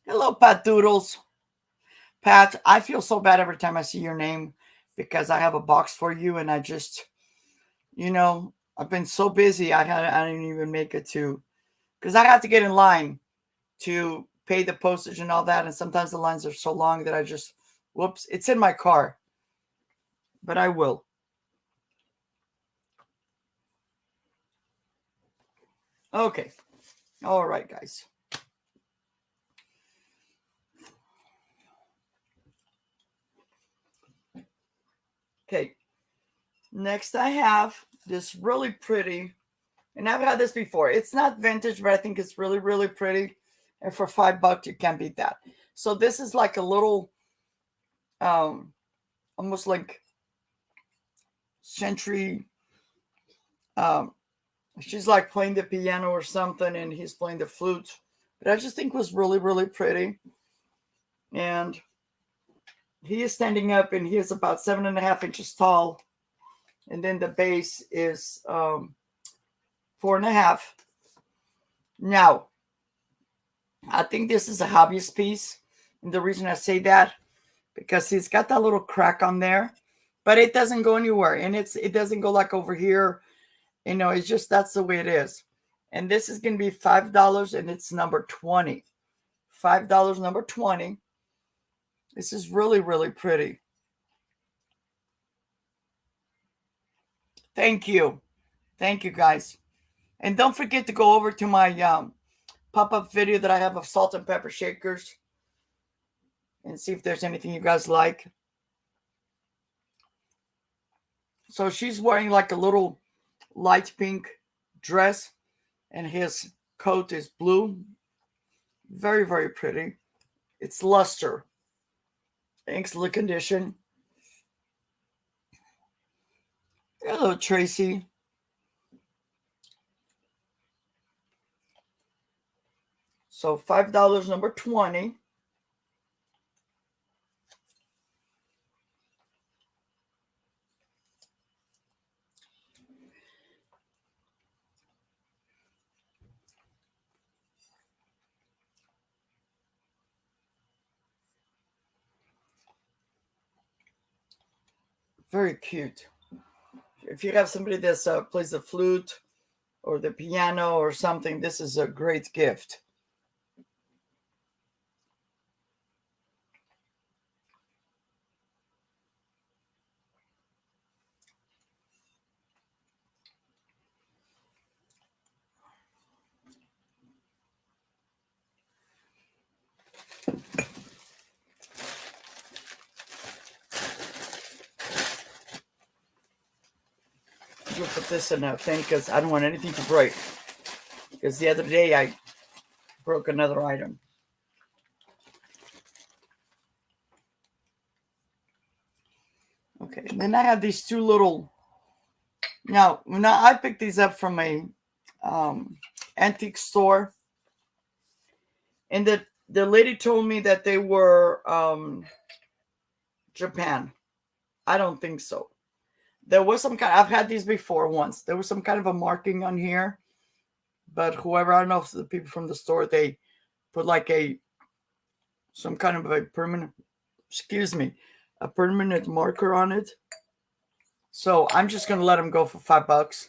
Hello, Pat Doodles. Pat, I feel so bad every time I see your name because I have a box for you and I just, I've been so busy. I didn't even make it to, because I have to get in line to pay the postage and all that. And sometimes the lines are so long that I just, whoops, it's in my car. But I will. Okay. All right, guys. Okay. Next I have this really pretty, and I've had this before. It's not vintage, but I think it's really, really pretty. And for $5, you can't beat that. So this is like a little, almost like century. Um, she's like playing the piano or something, and he's playing the flute. But I just think it was really, really pretty. And he is standing up, and he is about 7.5 inches tall. And then the base is 4.5. Now, I think this is a hobbyist piece. And the reason I say that, because he's got that little crack on there, but it doesn't go anywhere. And it doesn't go like over here. It's just, that's the way it is. And this is going to be $5, and it's number 20. $5, number 20. This is really, really pretty. Thank you. Thank you, guys. And don't forget to go over to my pop-up video that I have of salt and pepper shakers and see if there's anything you guys like. So she's wearing like a little light pink dress, and his coat is blue. Very, very pretty. It's luster. Excellent condition. Hello, Tracy. So $5, number 20. Very cute. If you have somebody that plays the flute or the piano or something, this is a great gift. We'll put this in a thing because I don't want anything to break. Because the other day I broke another item. Okay, and then I have these two little. Now I picked these up from a antique store, and the lady told me that they were Japan. I don't think so. There was some kind. I've had these before once. There was some kind of a marking on here, but whoever, I don't know if the people from the store, they put like some kind of a permanent. Excuse me, a permanent marker on it. So I'm just gonna let them go for $5.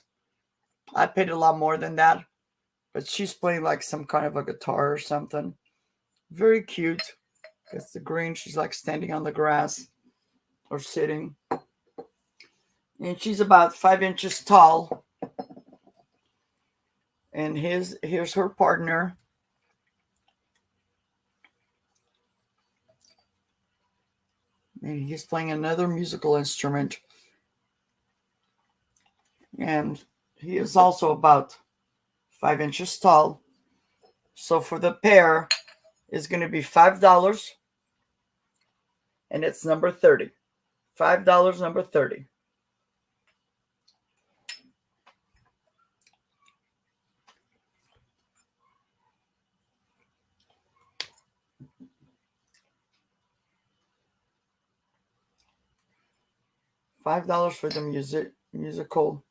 I paid a lot more than that, but she's playing like some kind of a guitar or something. Very cute. It's the green. She's like standing on the grass or sitting. And she's about 5 inches tall. And here's her partner. And he's playing another musical instrument. And he is also about 5 inches tall. So for the pair is going to be $5. And it's number 30. $5, number 30. $5 for the musical.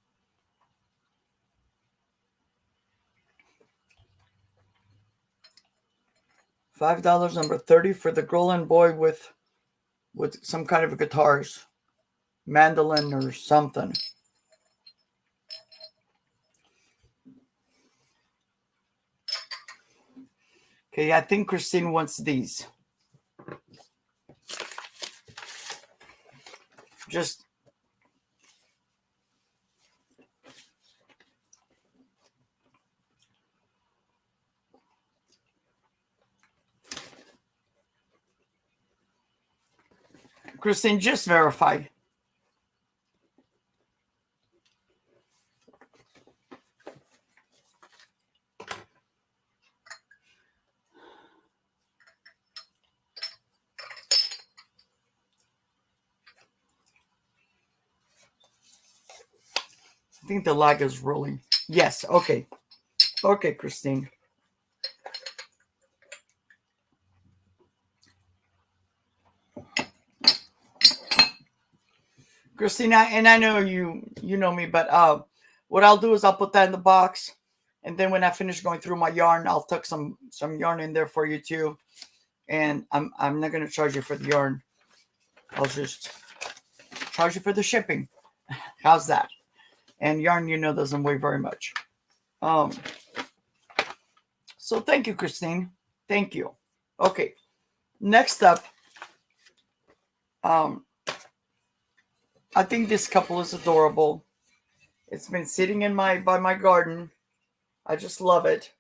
$5, number 30 for the girl and boy with some kind of guitars, mandolin or something. Okay, I think Christine wants these. Just Christine, just verify. I think the lag is really... Yes, okay. Okay, Christine. Christina, and I know you know me, but what I'll do is I'll put that in the box, and then when I finish going through my yarn, I'll tuck some yarn in there for you too. And I'm not gonna charge you for the yarn. I'll just charge you for the shipping. How's that? And yarn, doesn't weigh very much. So thank you, Christine. Thank you. Okay. Next up, I think this couple is adorable. It's been sitting by my garden. I just love it.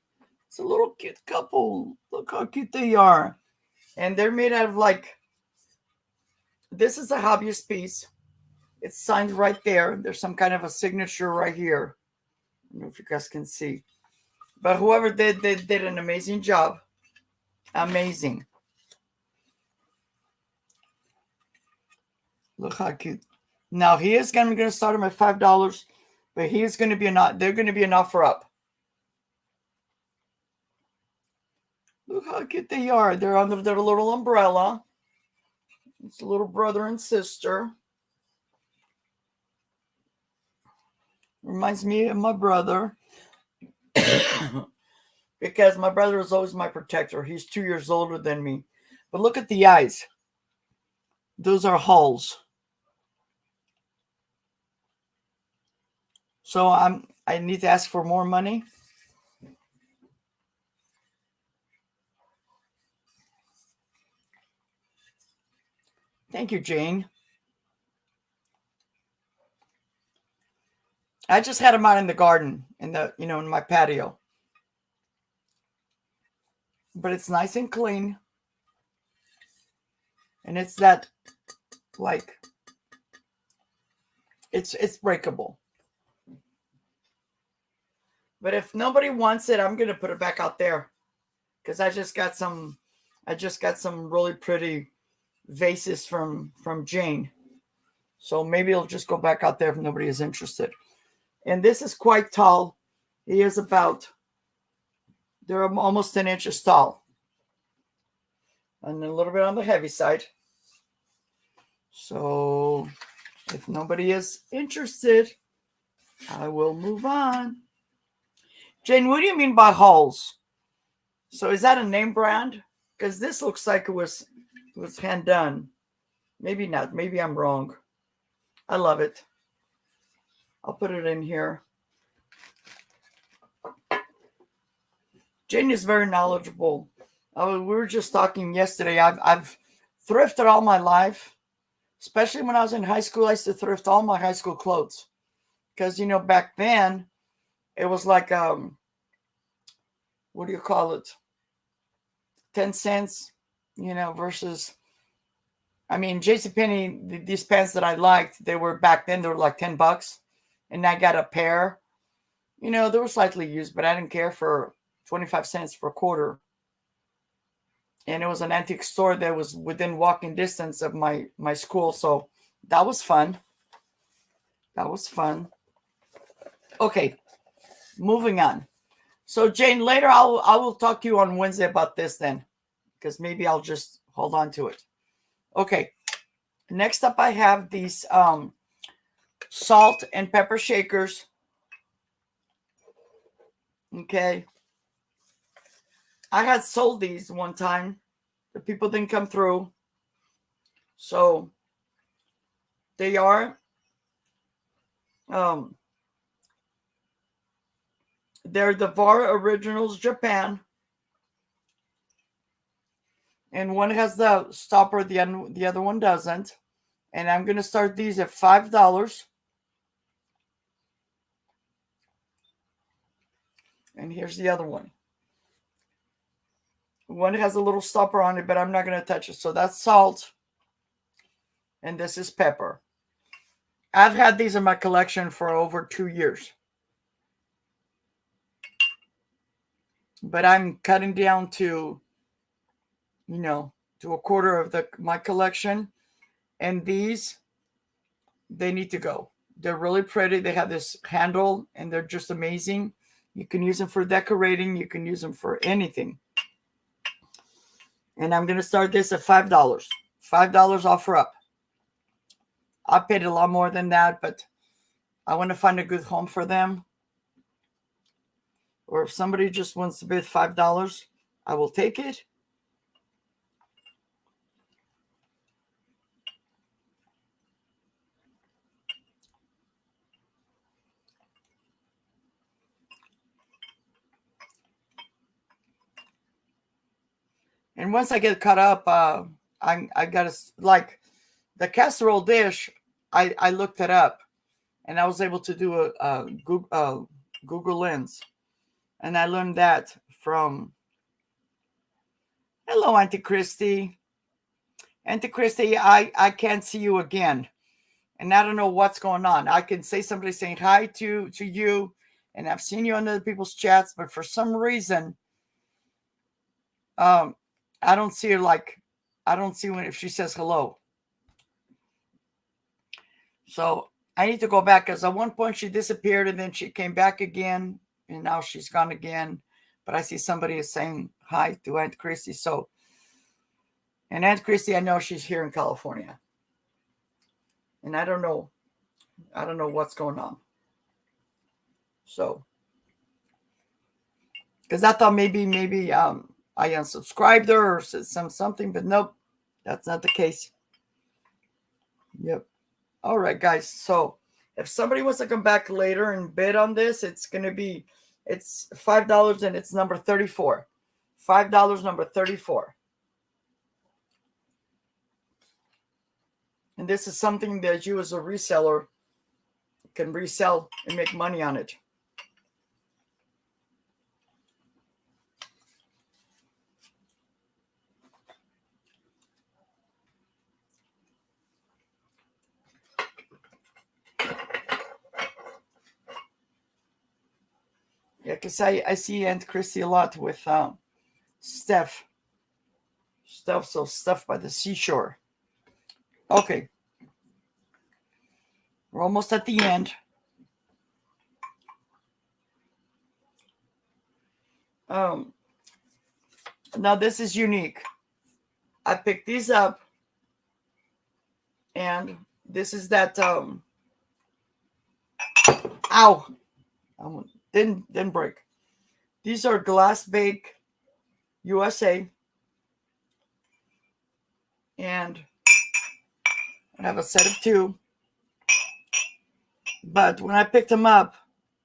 It's a little cute couple. Look how cute they are. And they're made out of this is a hobbyist piece. It's signed right there. There's some kind of a signature right here. I don't know if you guys can see. But whoever did an amazing job. Amazing. Look how cute. Now he is going to start him at $5, but he is going to be they're going to be an offer up. Look how cute they are. They're under their little umbrella. It's a little brother and sister. Reminds me of my brother. Because my brother is always my protector. He's 2 years older than me. But look at the eyes. Those are hulls. So I need to ask for more money. Thank you, Jane. I just had them out in the garden, in my patio. But it's nice and clean. And it's that, it's breakable. But if nobody wants it, I'm going to put it back out there. Because I just got some really pretty vases from Jane. So maybe it'll just go back out there if nobody is interested. And this is quite tall. He is they're almost 10 inches tall. And a little bit on the heavy side. So if nobody is interested, I will move on. Jane, what do you mean by hulls? So is that a name brand? Because this looks like it was hand done. Maybe not. Maybe I'm wrong. I love it. I'll put it in here. Jane is very knowledgeable. We were just talking yesterday. I've thrifted all my life. Especially when I was in high school, I used to thrift all my high school clothes. Because, back then, it was like, what do you call it? 10 cents, versus, JCPenney, these pants that I liked, back then, they were like $10. And I got a pair. They were slightly used, but I didn't care for 25 cents for a quarter. And it was an antique store that was within walking distance of my school. So that was fun. Okay, moving on. So Jane, later I will talk to you on Wednesday about this then. Because maybe I'll just hold on to it. Okay, next up I have these salt and pepper shakers. Okay. I had sold these one time. The people didn't come through. So they are they're the VAR Originals Japan. And one has the stopper, the other one doesn't. And I'm going to start these at $5. And here's the other one. One has a little stopper on it, but I'm not going to touch it. So that's salt. And this is pepper. I've had these in my collection for over 2 years. But I'm cutting down to, to a quarter of my collection. And these, they need to go. They're really pretty. They have this handle and they're just amazing. You can use them for decorating. You can use them for anything. And I'm going to start this at $5. $5 offer up. I paid a lot more than that, but I want to find a good home for them. Or if somebody just wants to bid $5, I will take it. And once I get caught up, I got to, like, the casserole dish, I looked it up. And I was able to do a Google Lens. And I learned that from, hello, Auntie Christy. Auntie Christy, I can't see you again. And I don't know what's going on. I can say somebody saying hi to you. And I've seen you on other people's chats. But for some reason, I don't see her I don't see when if she says hello. So I need to go back because at one point she disappeared and then she came back again and now she's gone again. But I see somebody is saying hi to Aunt Christy. So, and Aunt Christy, I know she's here in California. And I don't know what's going on. So, because I thought maybe I unsubscribed her or said something, but nope, that's not the case. Yep. All right, guys. So if somebody wants to come back later and bid on this, it's $5 and it's number 34. $5 number 34. And this is something that you as a reseller can resell and make money on it. Yeah, because I see Aunt Christy a lot with Steph. So Steph by the seashore. Okay. We're almost at the end. Now this is unique. I picked these up. And this is that ow. Didn't break. These are Glass Bake USA. And I have a set of 2. But when I picked them up,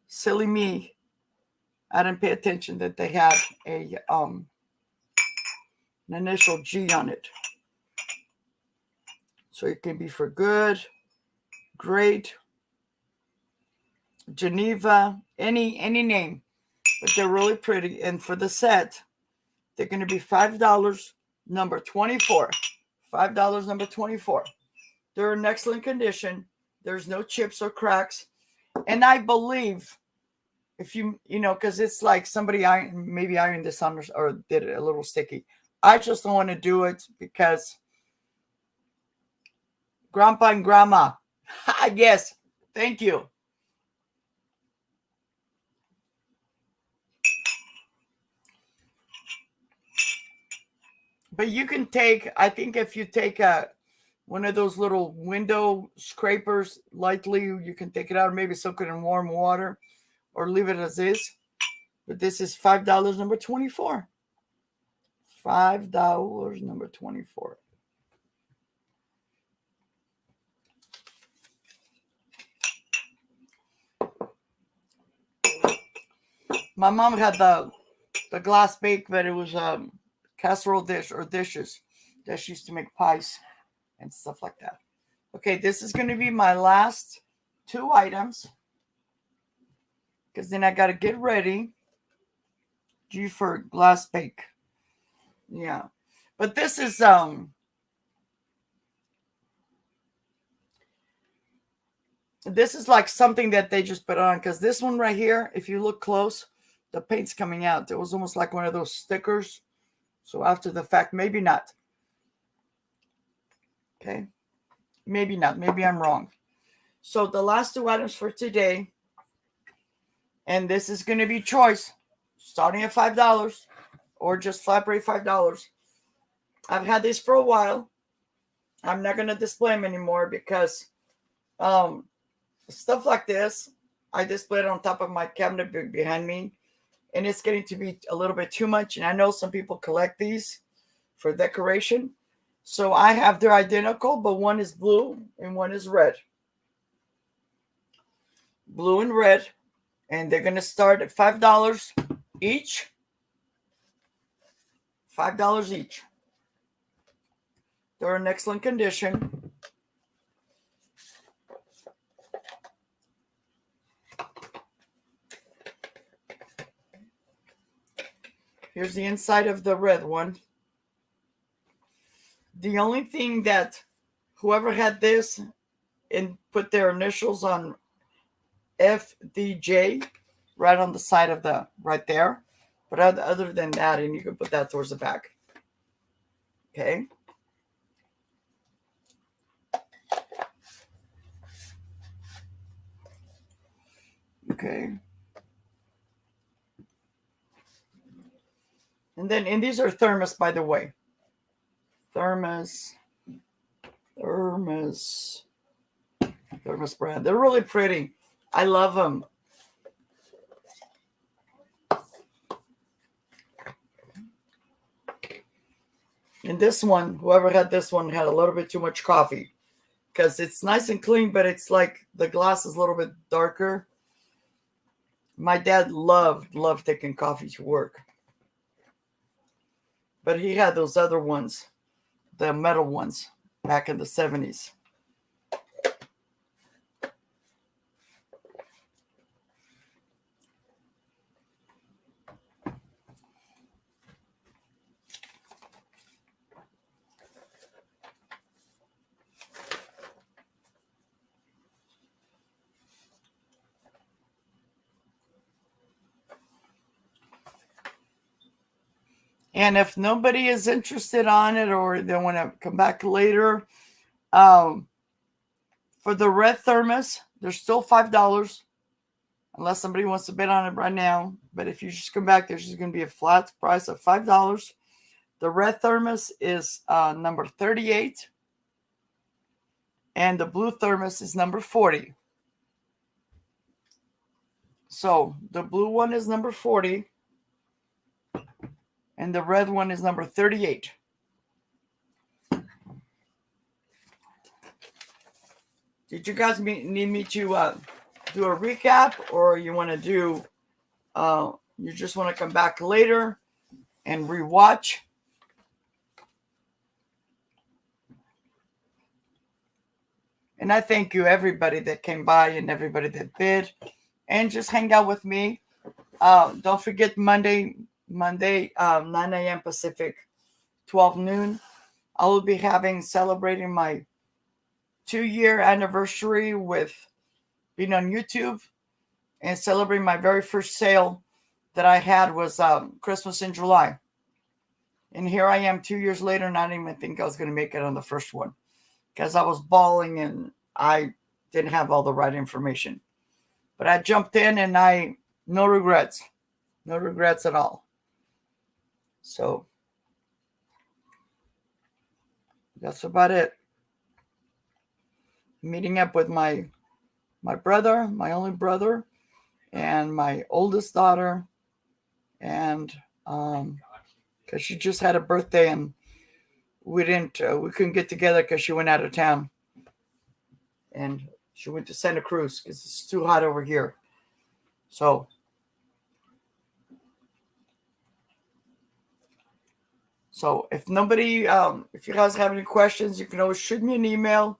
silly me, I didn't pay attention that they had a an initial G on it. So it can be for good, great, Geneva, any name. But they're really pretty. And for the set, they're going to be $5, number 24. $5, number 24. They're in excellent condition. There's no chips or cracks. And I believe if because it's like somebody maybe ironed this on or did it a little sticky. I just don't want to do it because Grandpa and Grandma. Yes, thank you. But you can take, I think if you take one of those little window scrapers lightly, you can take it out or maybe soak it in warm water or leave it as is. But this is $5, number 24. $5, number 24. My mom had the glass bake, but it was casserole dish or dishes that she used to make pies and stuff like that. Okay, this is going to be my last 2 items because then I got to get ready. G for glass bake. Yeah, but this is like something that they just put on because this one right here, if you look close, the paint's coming out. It was almost like one of those stickers. So after the fact, maybe not. Okay. Maybe not. Maybe I'm wrong. So the last two items for today, and this is going to be choice, starting at $5 or just flat rate $5. I've had these for a while. I'm not going to display them anymore because stuff like this, I display it on top of my cabinet behind me, and it's getting to be a little bit too much. And I know some people collect these for decoration. So I have, they're identical, but one is blue and one is red. Blue and red. And they're going to start at $5 each. $5 each. They're in excellent condition. Here's the inside of the red one. The only thing that whoever had this and put their initials on FDJ right on the side of the, right there. But other than that, and you can put that towards the back. Okay. Okay. And then, and these are thermos, by the way. Thermos brand. They're really pretty. I love them. And this one, whoever had this one had a little bit too much coffee because it's nice and clean, but it's like the glass is a little bit darker. My dad loved taking coffee to work. But he had those other ones, the metal ones, back in the 70s. And if nobody is interested on it or they want to come back later, for the red thermos, they're still $5 unless somebody wants to bid on it right now. But if you just come back, there's just going to be a flat price of $5. The red thermos is number 38. And the blue thermos is number 40. So the blue one is number 40. And the red one is number 38. Did you guys need me to do a recap, or you want to do, you just want to come back later and rewatch? And I thank you, everybody that came by and everybody that bid and just hang out with me. Don't forget Monday, 9 a.m. Pacific, 12 noon. I will be celebrating my 2-year anniversary with being on YouTube and celebrating my very first sale that I had was Christmas in July. And here I am 2 years later, and I didn't even think I was going to make it on the first one because I was bawling and I didn't have all the right information. But I jumped in and no regrets at all. So that's about it. Meeting up with my brother, my only brother, and my oldest daughter, and because she just had a birthday and we couldn't get together because she went out of town, and she went to Santa Cruz because it's too hot over here. So if nobody, if you guys have any questions, you can always shoot me an email.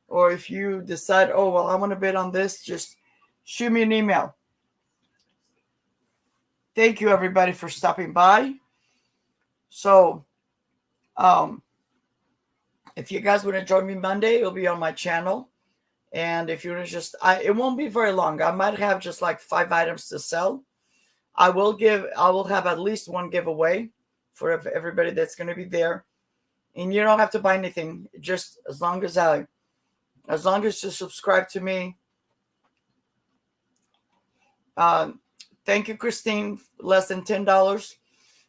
Or if you decide, oh, well, I want to bid on this, just shoot me an email. Thank you, everybody, for stopping by. So if you guys want to join me Monday, it'll be on my channel. And if you want to it won't be very long. I might have just like 5 items to sell. I will have at least one giveaway for everybody that's going to be there. And you don't have to buy anything, just as long as As long as you subscribe to me. Thank you, Christine. Less than $10.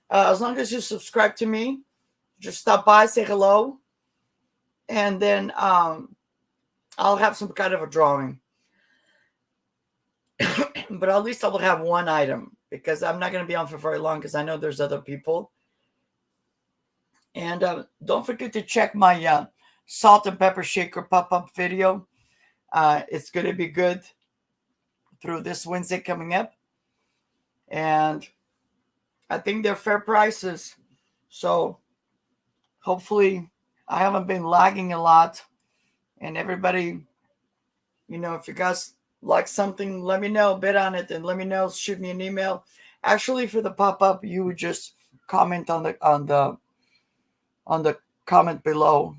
As long as you subscribe to me, just stop by, say hello, and then I'll have some kind of a drawing. But at least I will have one item, because I'm not going to be on for very long, because I know there's other people. And don't forget to check my salt and pepper shaker pop-up video. It's going to be good through this Wednesday coming up. And I think they're fair prices. So hopefully I haven't been lagging a lot. And everybody, if you guys like something, let me know, bid on it, and let me know, shoot me an email. Actually, for the pop-up, you would just comment on the comment below,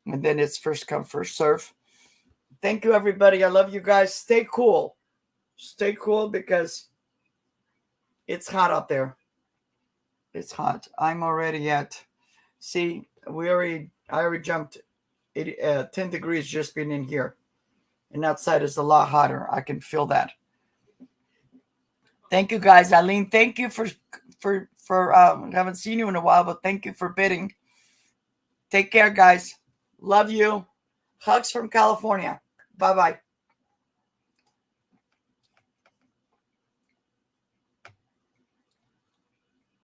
and then it's first come, first serve. Thank you, everybody. I love you guys. Stay cool. Stay cool, because it's hot out there. It's hot. I'm already at, see, I already jumped 10 degrees just being in here. And outside is a lot hotter. I can feel that. Thank you, guys. Eileen, thank you for I haven't seen you in a while, but thank you for bidding. Take care, guys. Love you. Hugs from California. Bye-bye.